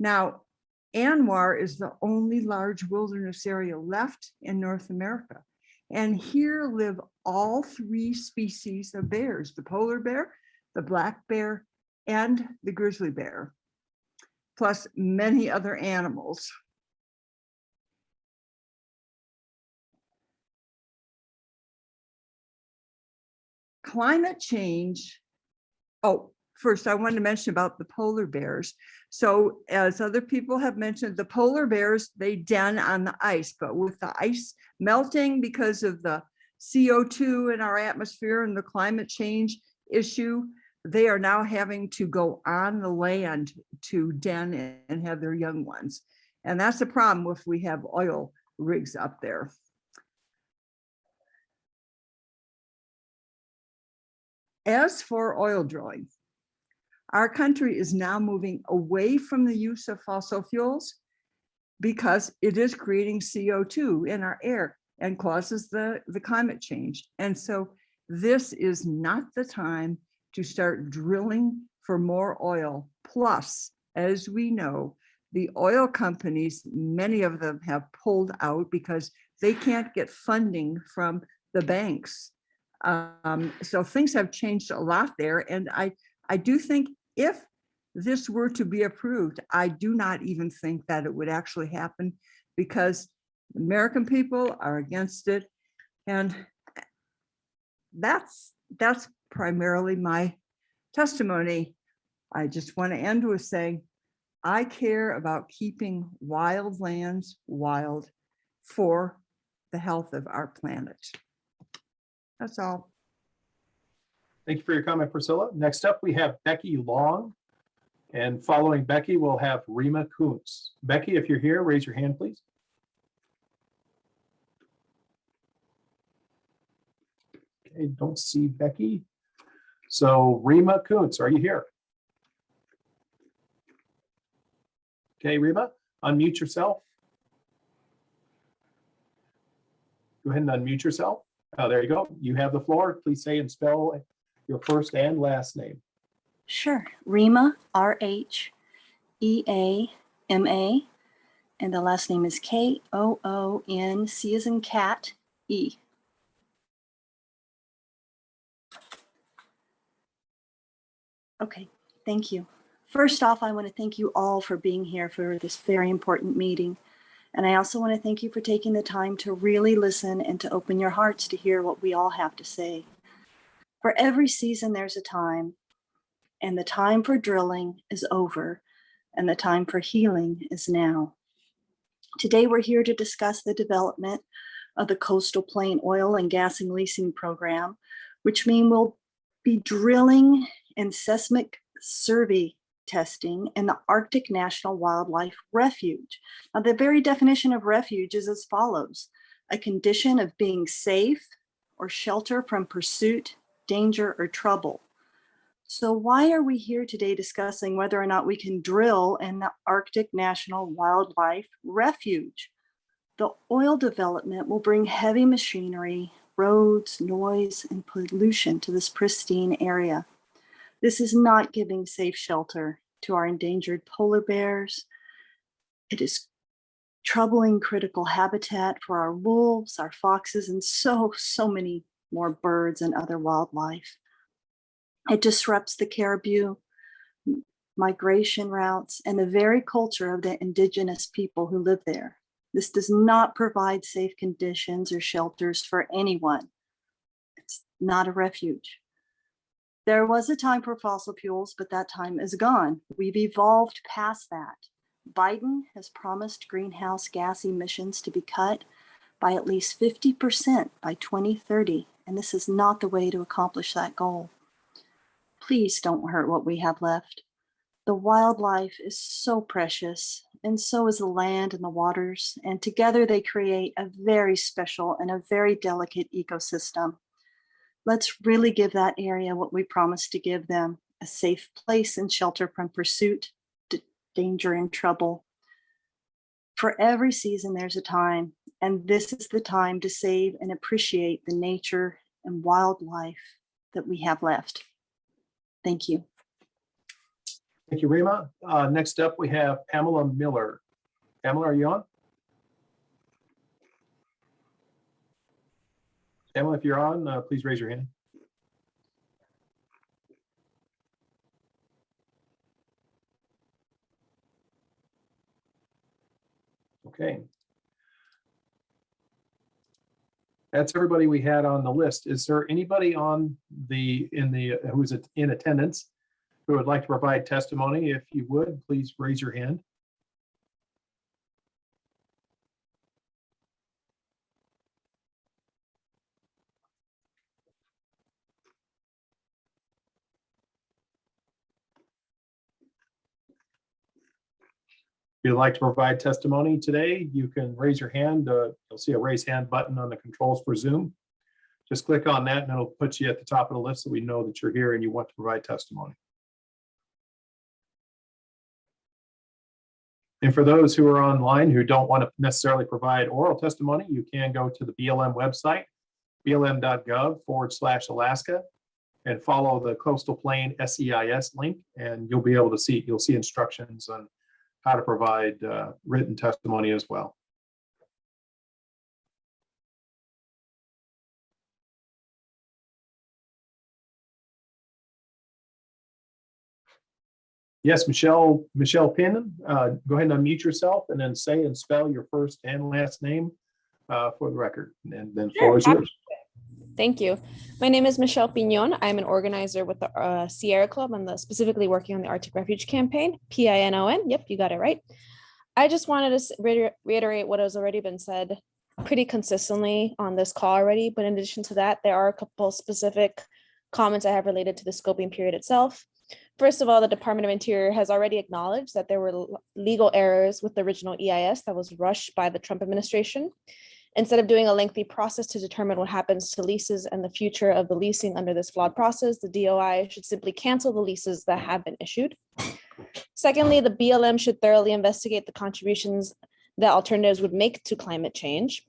Now, ANWR is the only large wilderness area left in North America. And here live all three species of bears, the polar bear, the black bear, and the grizzly bear, plus many other animals. Climate change, first, I wanted to mention about the polar bears. So as other people have mentioned, the polar bears, they den on the ice, but with the ice melting because of the CO2 in our atmosphere and the climate change issue, they are now having to go on the land to den and have their young ones. And that's the problem if we have oil rigs up there. As for oil drilling, our country is now moving away from the use of fossil fuels because it is creating CO2 in our air and causes the climate change. And so this is not the time to start drilling for more oil. Plus, as we know, the oil companies, many of them have pulled out because they can't get funding from the banks. So things have changed a lot there. And I do think if this were to be approved, I do not even think that it would actually happen because American people are against it. And that's primarily my testimony. I just want to end with saying, I care about keeping wild lands wild for the health of our planet. That's all. Thank you for your comment, Priscilla. Next up, we have Becky Long. And following Becky, we'll have Rima Kuntz. Becky, if you're here, raise your hand, please. Okay, don't see Becky. So Rima Kuntz, are you here? Okay, Rima, unmute yourself. Go ahead and unmute yourself. Oh, there you go. You have the floor. Please say and spell your first and last name. Sure. Rima, R-H-E-A-M-A, and the last name is K-O-O-N, C as in cat, E. Okay, thank you. First off, I want to thank you all for being here for this very important meeting. And I also want to thank you for taking the time to really listen and to open your hearts to hear what we all have to say. For every season, there's a time, and the time for drilling is over, and the time for healing is now. Today, we're here to discuss the development of the Coastal Plain Oil and Gas and Leasing Program, which means we'll be drilling and seismic survey testing in the Arctic National Wildlife Refuge. Now, the very definition of refuge is as follows: a condition of being safe or shelter from pursuit, danger, or trouble. So why are we here today discussing whether or not we can drill in the Arctic National Wildlife Refuge? The oil development will bring heavy machinery, roads, noise, and pollution to this pristine area. This is not giving safe shelter to our endangered polar bears. It is troubling critical habitat for our wolves, our foxes, and so many more birds and other wildlife. It disrupts the caribou migration routes and the very culture of the indigenous people who live there. This does not provide safe conditions or shelters for anyone. It's not a refuge. There was a time for fossil fuels, but that time is gone. We've evolved past that. Biden has promised greenhouse gas emissions to be cut by at least 50% by 2030, and this is not the way to accomplish that goal. Please don't hurt what we have left. The wildlife is so precious, and so is the land and the waters, and together they create a very special and a very delicate ecosystem. Let's really give that area what we promised to give them: a safe place and shelter from pursuit, danger, and trouble. For every season, there's a time, and this is the time to save and appreciate the nature and wildlife that we have left. Thank you. Thank you, Rima. Next up, we have Pamela Miller. Pamela, are you on? Pamela, if you're on, please raise your hand. Okay. That's everybody we had on the list. Is there anybody on who's in attendance who would like to provide testimony? If you would, please raise your hand. If you'd like to provide testimony today, you can raise your hand. You'll see a raise hand button on the controls for Zoom. Just click on that and it'll put you at the top of the list so we know that you're here and you want to provide testimony. And for those who are online who don't want to necessarily provide oral testimony, you can go to the BLM website, blm.gov/Alaska, and follow the Coastal Plain SEIS link, and you'll be able to see, you'll see instructions on how to provide written testimony as well. Yes, Michelle Pinnon, go ahead and unmute yourself and then say and spell your first and last name for the record, and then floor is yours. Thank you. My name is Michelle Pignon. I'm an organizer with the Sierra Club. I'm specifically working on the Arctic Refuge campaign, PINON. Yep, you got it right. I just wanted to reiterate what has already been said pretty consistently on this call already. But in addition to that, there are a couple specific comments I have related to the scoping period itself. First of all, the Department of Interior has already acknowledged that there were legal errors with the original EIS that was rushed by the Trump administration. Instead of doing a lengthy process to determine what happens to leases and the future of the leasing under this flawed process, the DOI should simply cancel the leases that have been issued. Secondly, the BLM should thoroughly investigate the contributions that alternatives would make to climate change.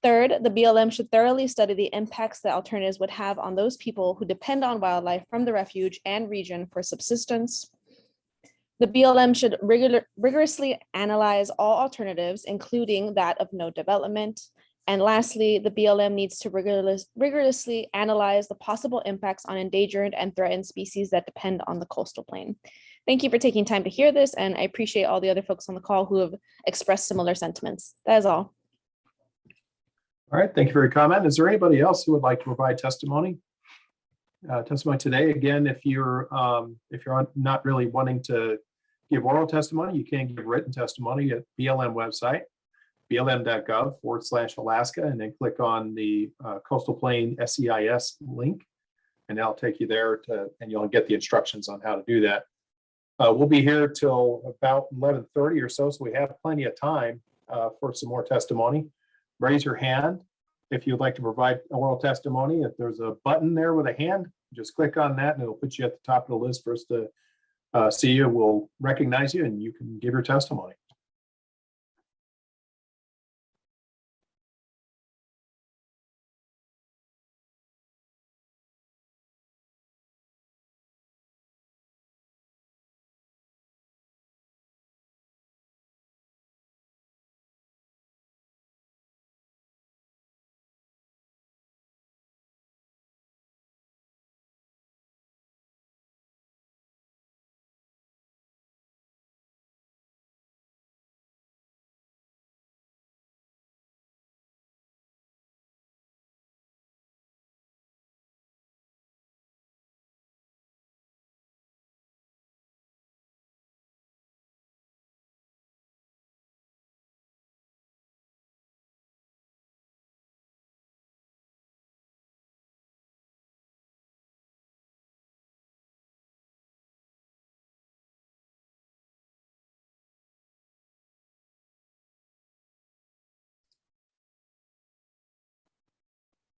Third, the BLM should thoroughly study the impacts that alternatives would have on those people who depend on wildlife from the refuge and region for subsistence. The BLM should rigorously analyze all alternatives, including that of no development. And lastly, the BLM needs to rigorously analyze the possible impacts on endangered and threatened species that depend on the coastal plain. Thank you for taking time to hear this, and I appreciate all the other folks on the call who have expressed similar sentiments. That is all. All right, thank you for your comment. Is there anybody else who would like to provide testimony? Testimony today, again, if you're not really wanting to give oral testimony, you can give written testimony at BLM website, blm.gov/Alaska, and then click on the Coastal Plain SEIS link, and that'll take you there and you'll get the instructions on how to do that. We'll be here till about 11:30 or so we have plenty of time for some more testimony. Raise your hand if you'd like to provide oral testimony. If there's a button there with a hand, just click on that and it'll put you at the top of the list for us to see you. We'll recognize you and you can give your testimony.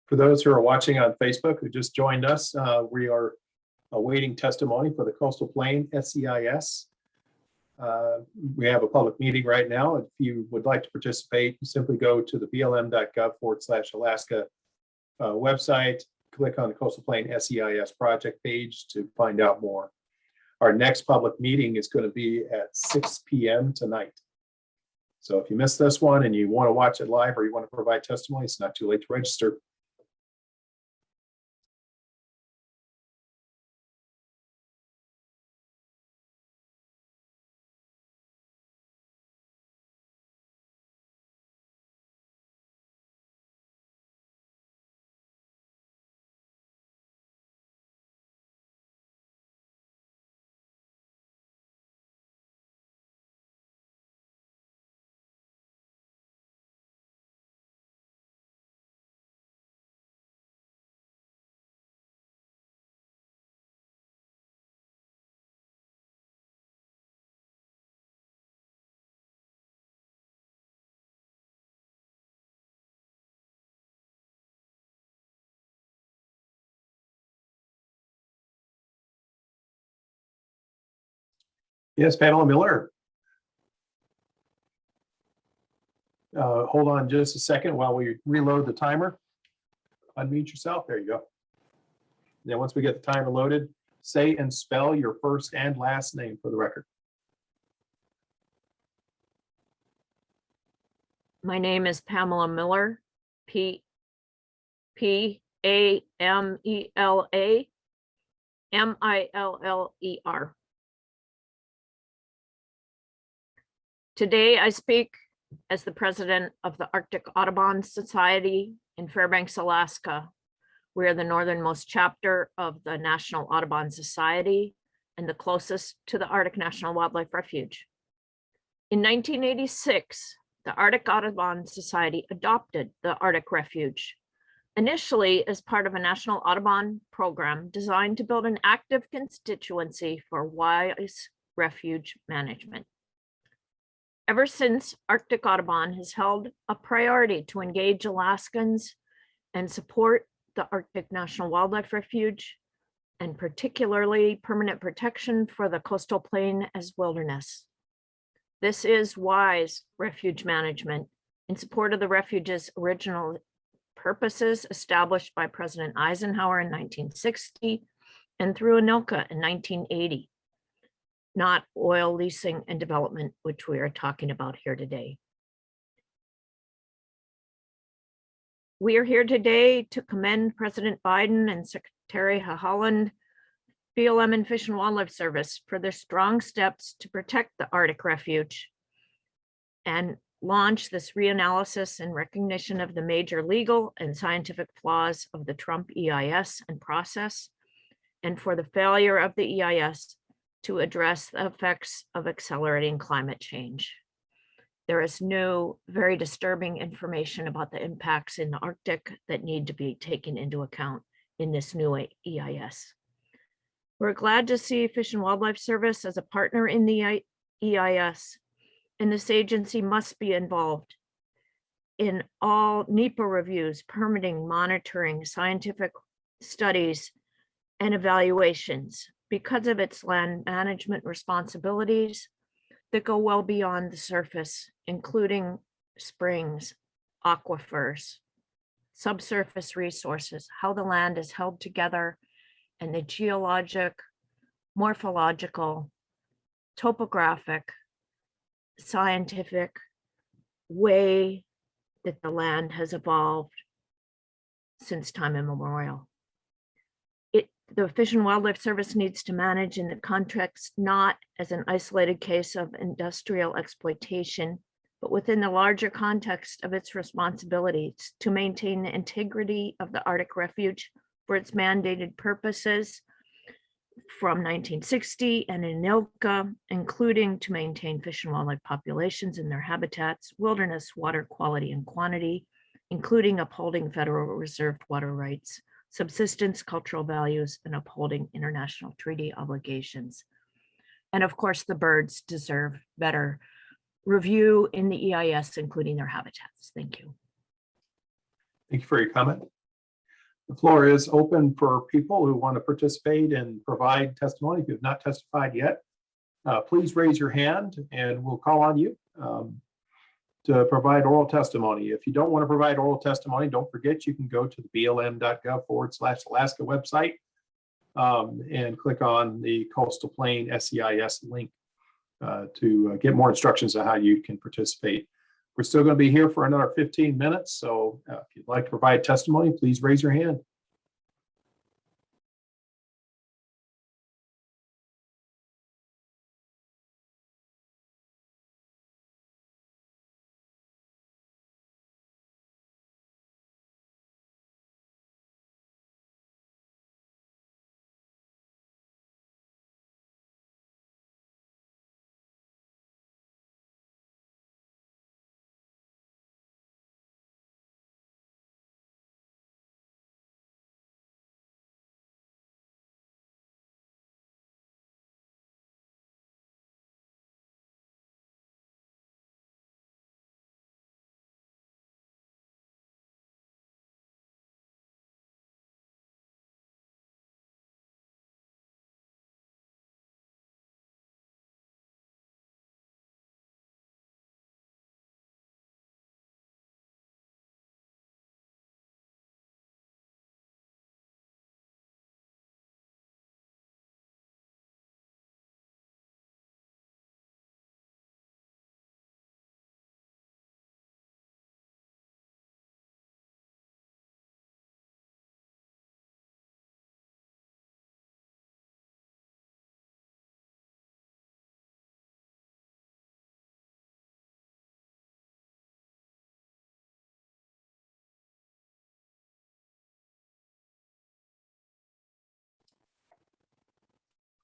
For those who are watching on Facebook who just joined us, we are awaiting testimony for the Coastal Plain SEIS. We have a public meeting right now. If you would like to participate, simply go to the blm.gov/Alaska website, click on the Coastal Plain SEIS project page to find out more. Our next public meeting is going to be at 6 p.m. tonight. So if you missed this one and you want to watch it live or you want to provide testimony, it's not too late to register. Yes, Pamela Miller. Hold on just a second while we reload the timer. Unmute yourself. There you go. Then once we get the timer loaded, say and spell your first and last name for the record. My name is Pamela Miller, P-A-M-E-L-A, M-I-L-L-E-R. Today, I speak as the president of the Arctic Audubon Society in Fairbanks, Alaska. We are the northernmost chapter of the National Audubon Society and the closest to the Arctic National Wildlife Refuge. In 1986, the Arctic Audubon Society adopted the Arctic Refuge, initially as part of a national Audubon program designed to build an active constituency for wise refuge management. Ever since, Arctic Audubon has held a priority to engage Alaskans and support the Arctic National Wildlife Refuge, and particularly permanent protection for the coastal plain as wilderness. This is wise refuge management in support of the refuge's original purposes established by President Eisenhower in 1960 and through ANILCA in 1980, not oil leasing and development, which we are talking about here today. We are here today to commend President Biden and Secretary Heinlein, BLM and Fish and Wildlife Service for their strong steps to protect the Arctic Refuge and launch this reanalysis and recognition of the major legal and scientific flaws of the Trump EIS and process, and for the failure of the EIS to address the effects of accelerating climate change. There is new, very disturbing information about the impacts in the Arctic that need to be taken into account in this new EIS. We're glad to see Fish and Wildlife Service as a partner in the EIS, and this agency must be involved in all NEPA reviews, permitting, monitoring, scientific studies, and evaluations because of its land management responsibilities that go well beyond the surface, including springs, aquifers, subsurface resources, how the land is held together, and the geologic, morphological, topographic, scientific way that the land has evolved since time immemorial. The Fish and Wildlife Service needs to manage in the context not as an isolated case of industrial exploitation, but within the larger context of its responsibilities to maintain the integrity of the Arctic Refuge for its mandated purposes from 1960 and in ANILCA, including to maintain fish and wildlife populations in their habitats, wilderness water quality and quantity, including upholding federal reserved water rights, subsistence cultural values, and upholding international treaty obligations. And of course, the birds deserve better review in the EIS, including their habitats. Thank you. Thank you for your comment. The floor is open for people who want to participate and provide testimony. If you have not testified yet, please raise your hand and we'll call on you to provide oral testimony. If you don't want to provide oral testimony, don't forget you can go to the blm.gov/Alaska website and click on the Coastal Plain SEIS link to get more instructions on how you can participate. We're still going to be here for another 15 minutes, so if you'd like to provide testimony, please raise your hand.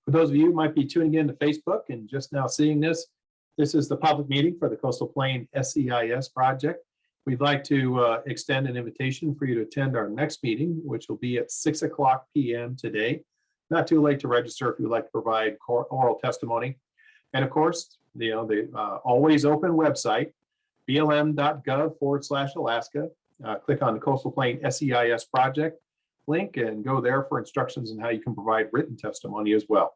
For those of you who might be tuning in to Facebook and just now seeing this, this is the public meeting for the Coastal Plain SEIS project. We'd like to extend an invitation for you to attend our next meeting, which will be at 6:00 p.m. today. Not too late to register if you would like to provide oral testimony. And of course, the always open website, blm.gov/Alaska. Click on the Coastal Plain SEIS project link and go there for instructions on how you can provide written testimony as well.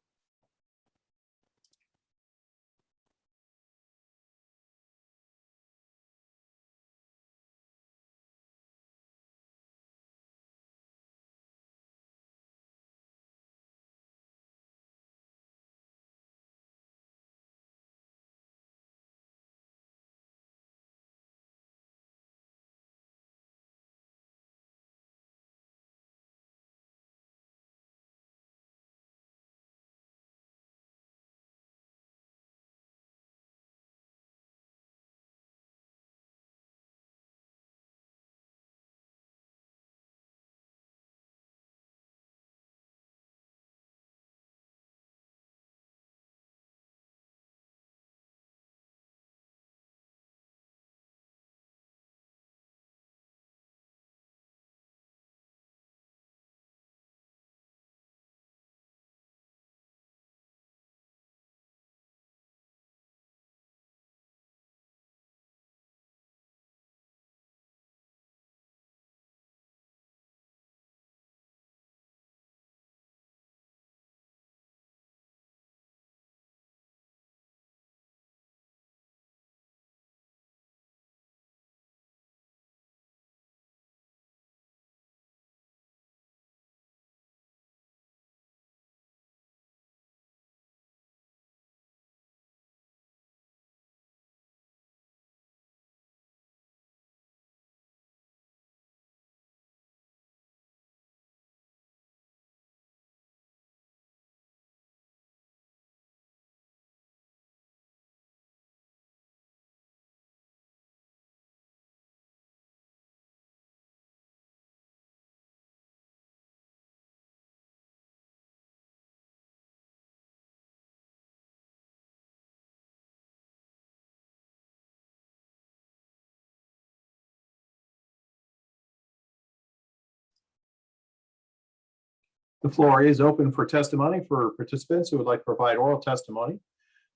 The floor is open for testimony for participants who would like to provide oral testimony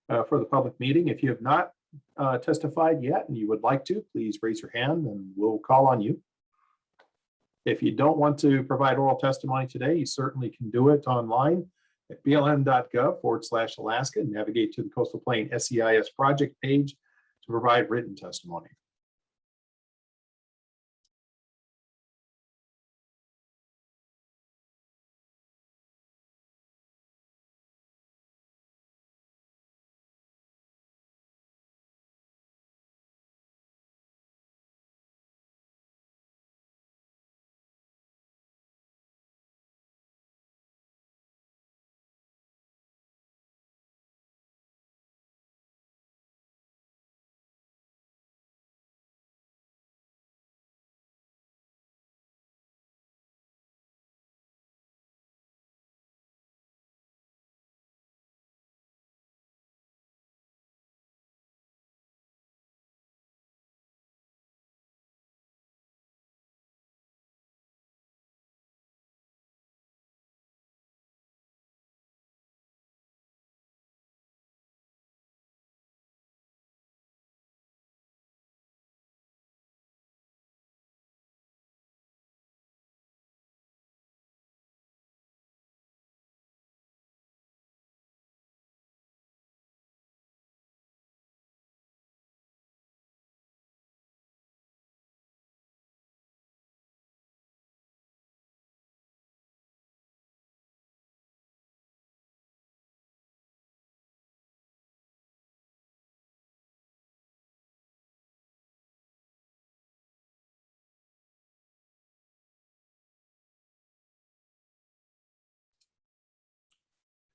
for the public meeting. If you have not testified yet and you would like to, please raise your hand and we'll call on you. If you don't want to provide oral testimony today, you certainly can do it online at blm.gov/Alaska and navigate to the Coastal Plain SEIS project page to provide written testimony.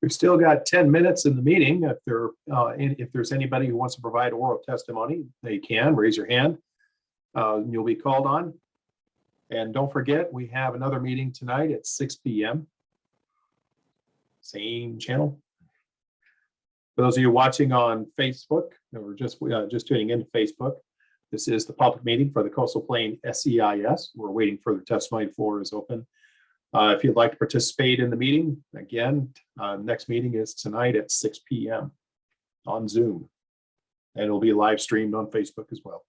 We've still got 10 minutes in the meeting. If there's anybody who wants to provide oral testimony, they can raise your hand. You'll be called on. And don't forget, we have another meeting tonight at 6 p.m. Same channel. For those of you watching on Facebook, or just tuning into Facebook, this is the public meeting for the Coastal Plain SEIS. We're waiting for the testimony. Floor is open. If you'd like to participate in the meeting, again, next meeting is tonight at 6 p.m. on Zoom. And it'll be live streamed on Facebook as well.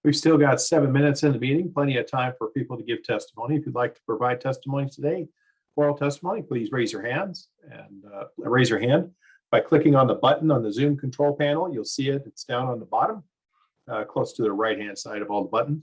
We've still got 7 minutes in the meeting, plenty of time for people to give testimony. If you'd like to provide testimony today, oral testimony, please raise your hands and raise your hand by clicking on the button on the Zoom control panel. You'll see it. It's down on the bottom, close to the right-hand side of all the buttons.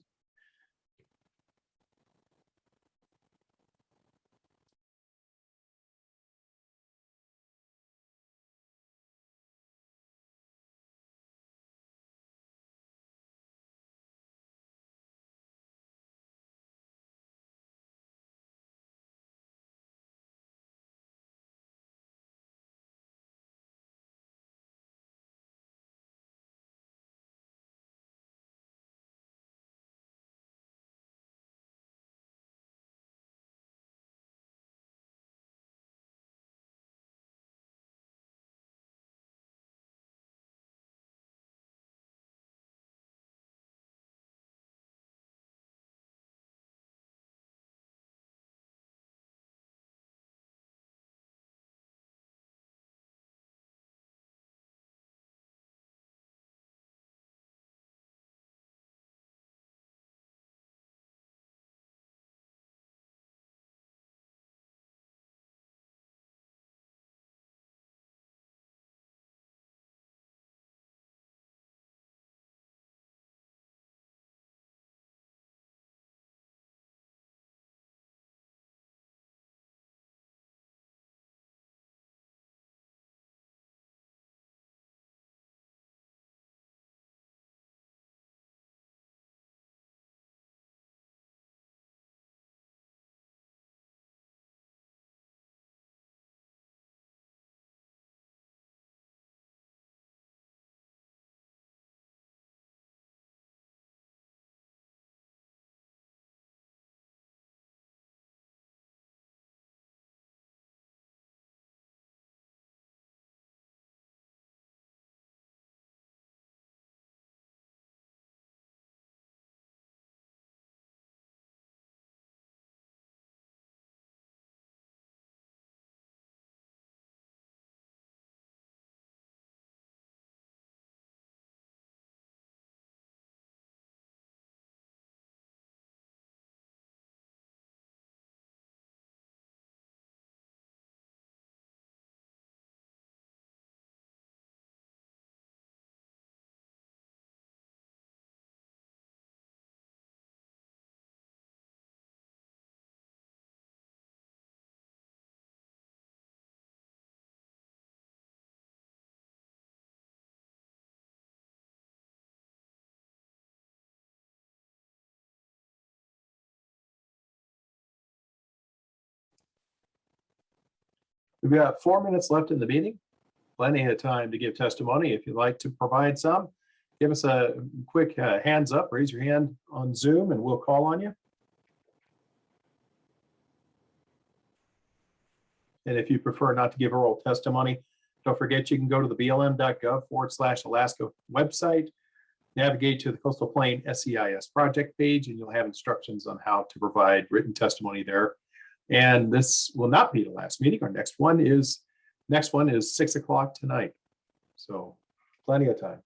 We've got 4 minutes left in the meeting. Plenty of time to give testimony. If you'd like to provide some, give us a quick hands up, raise your hand on Zoom, and we'll call on you. And if you prefer not to give oral testimony, don't forget you can go to the blm.gov/Alaska website, navigate to the Coastal Plain SEIS project page, and you'll have instructions on how to provide written testimony there. And this will not be the last meeting. Our next one is 6 o'clock tonight. So plenty of time.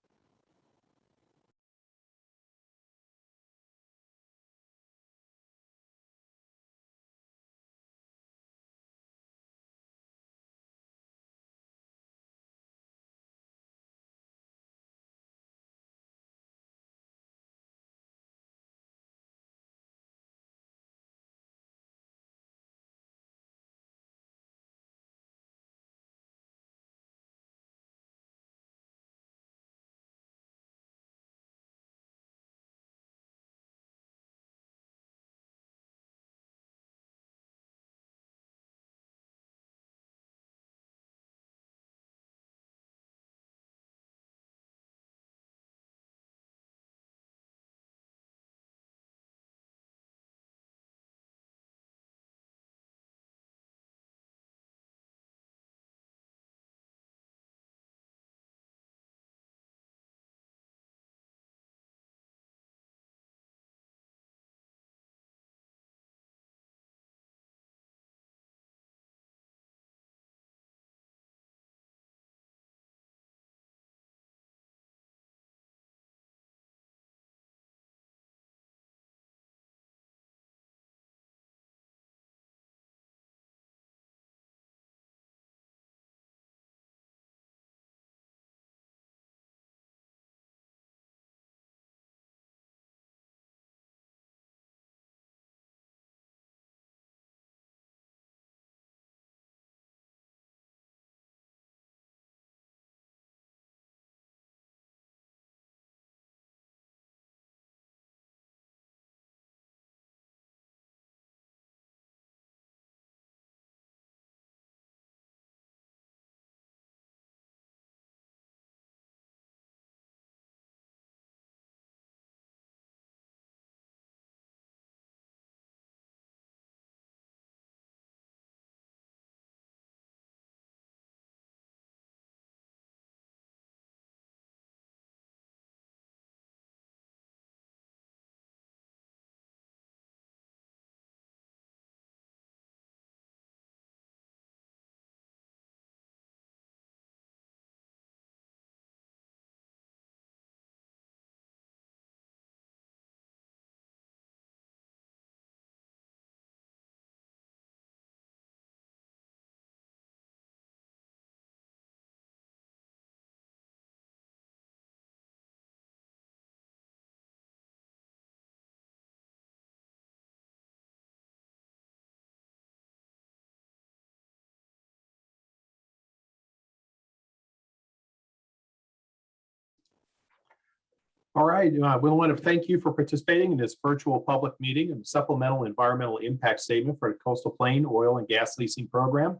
All right, we want to thank you for participating in this virtual public meeting and supplemental environmental impact statement for the Coastal Plain Oil and Gas Leasing Program.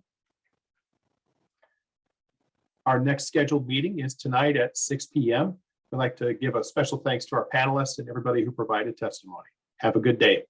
Our next scheduled meeting is tonight at 6 p.m. I'd like to give a special thanks to our panelists and everybody who provided testimony. Have a good day.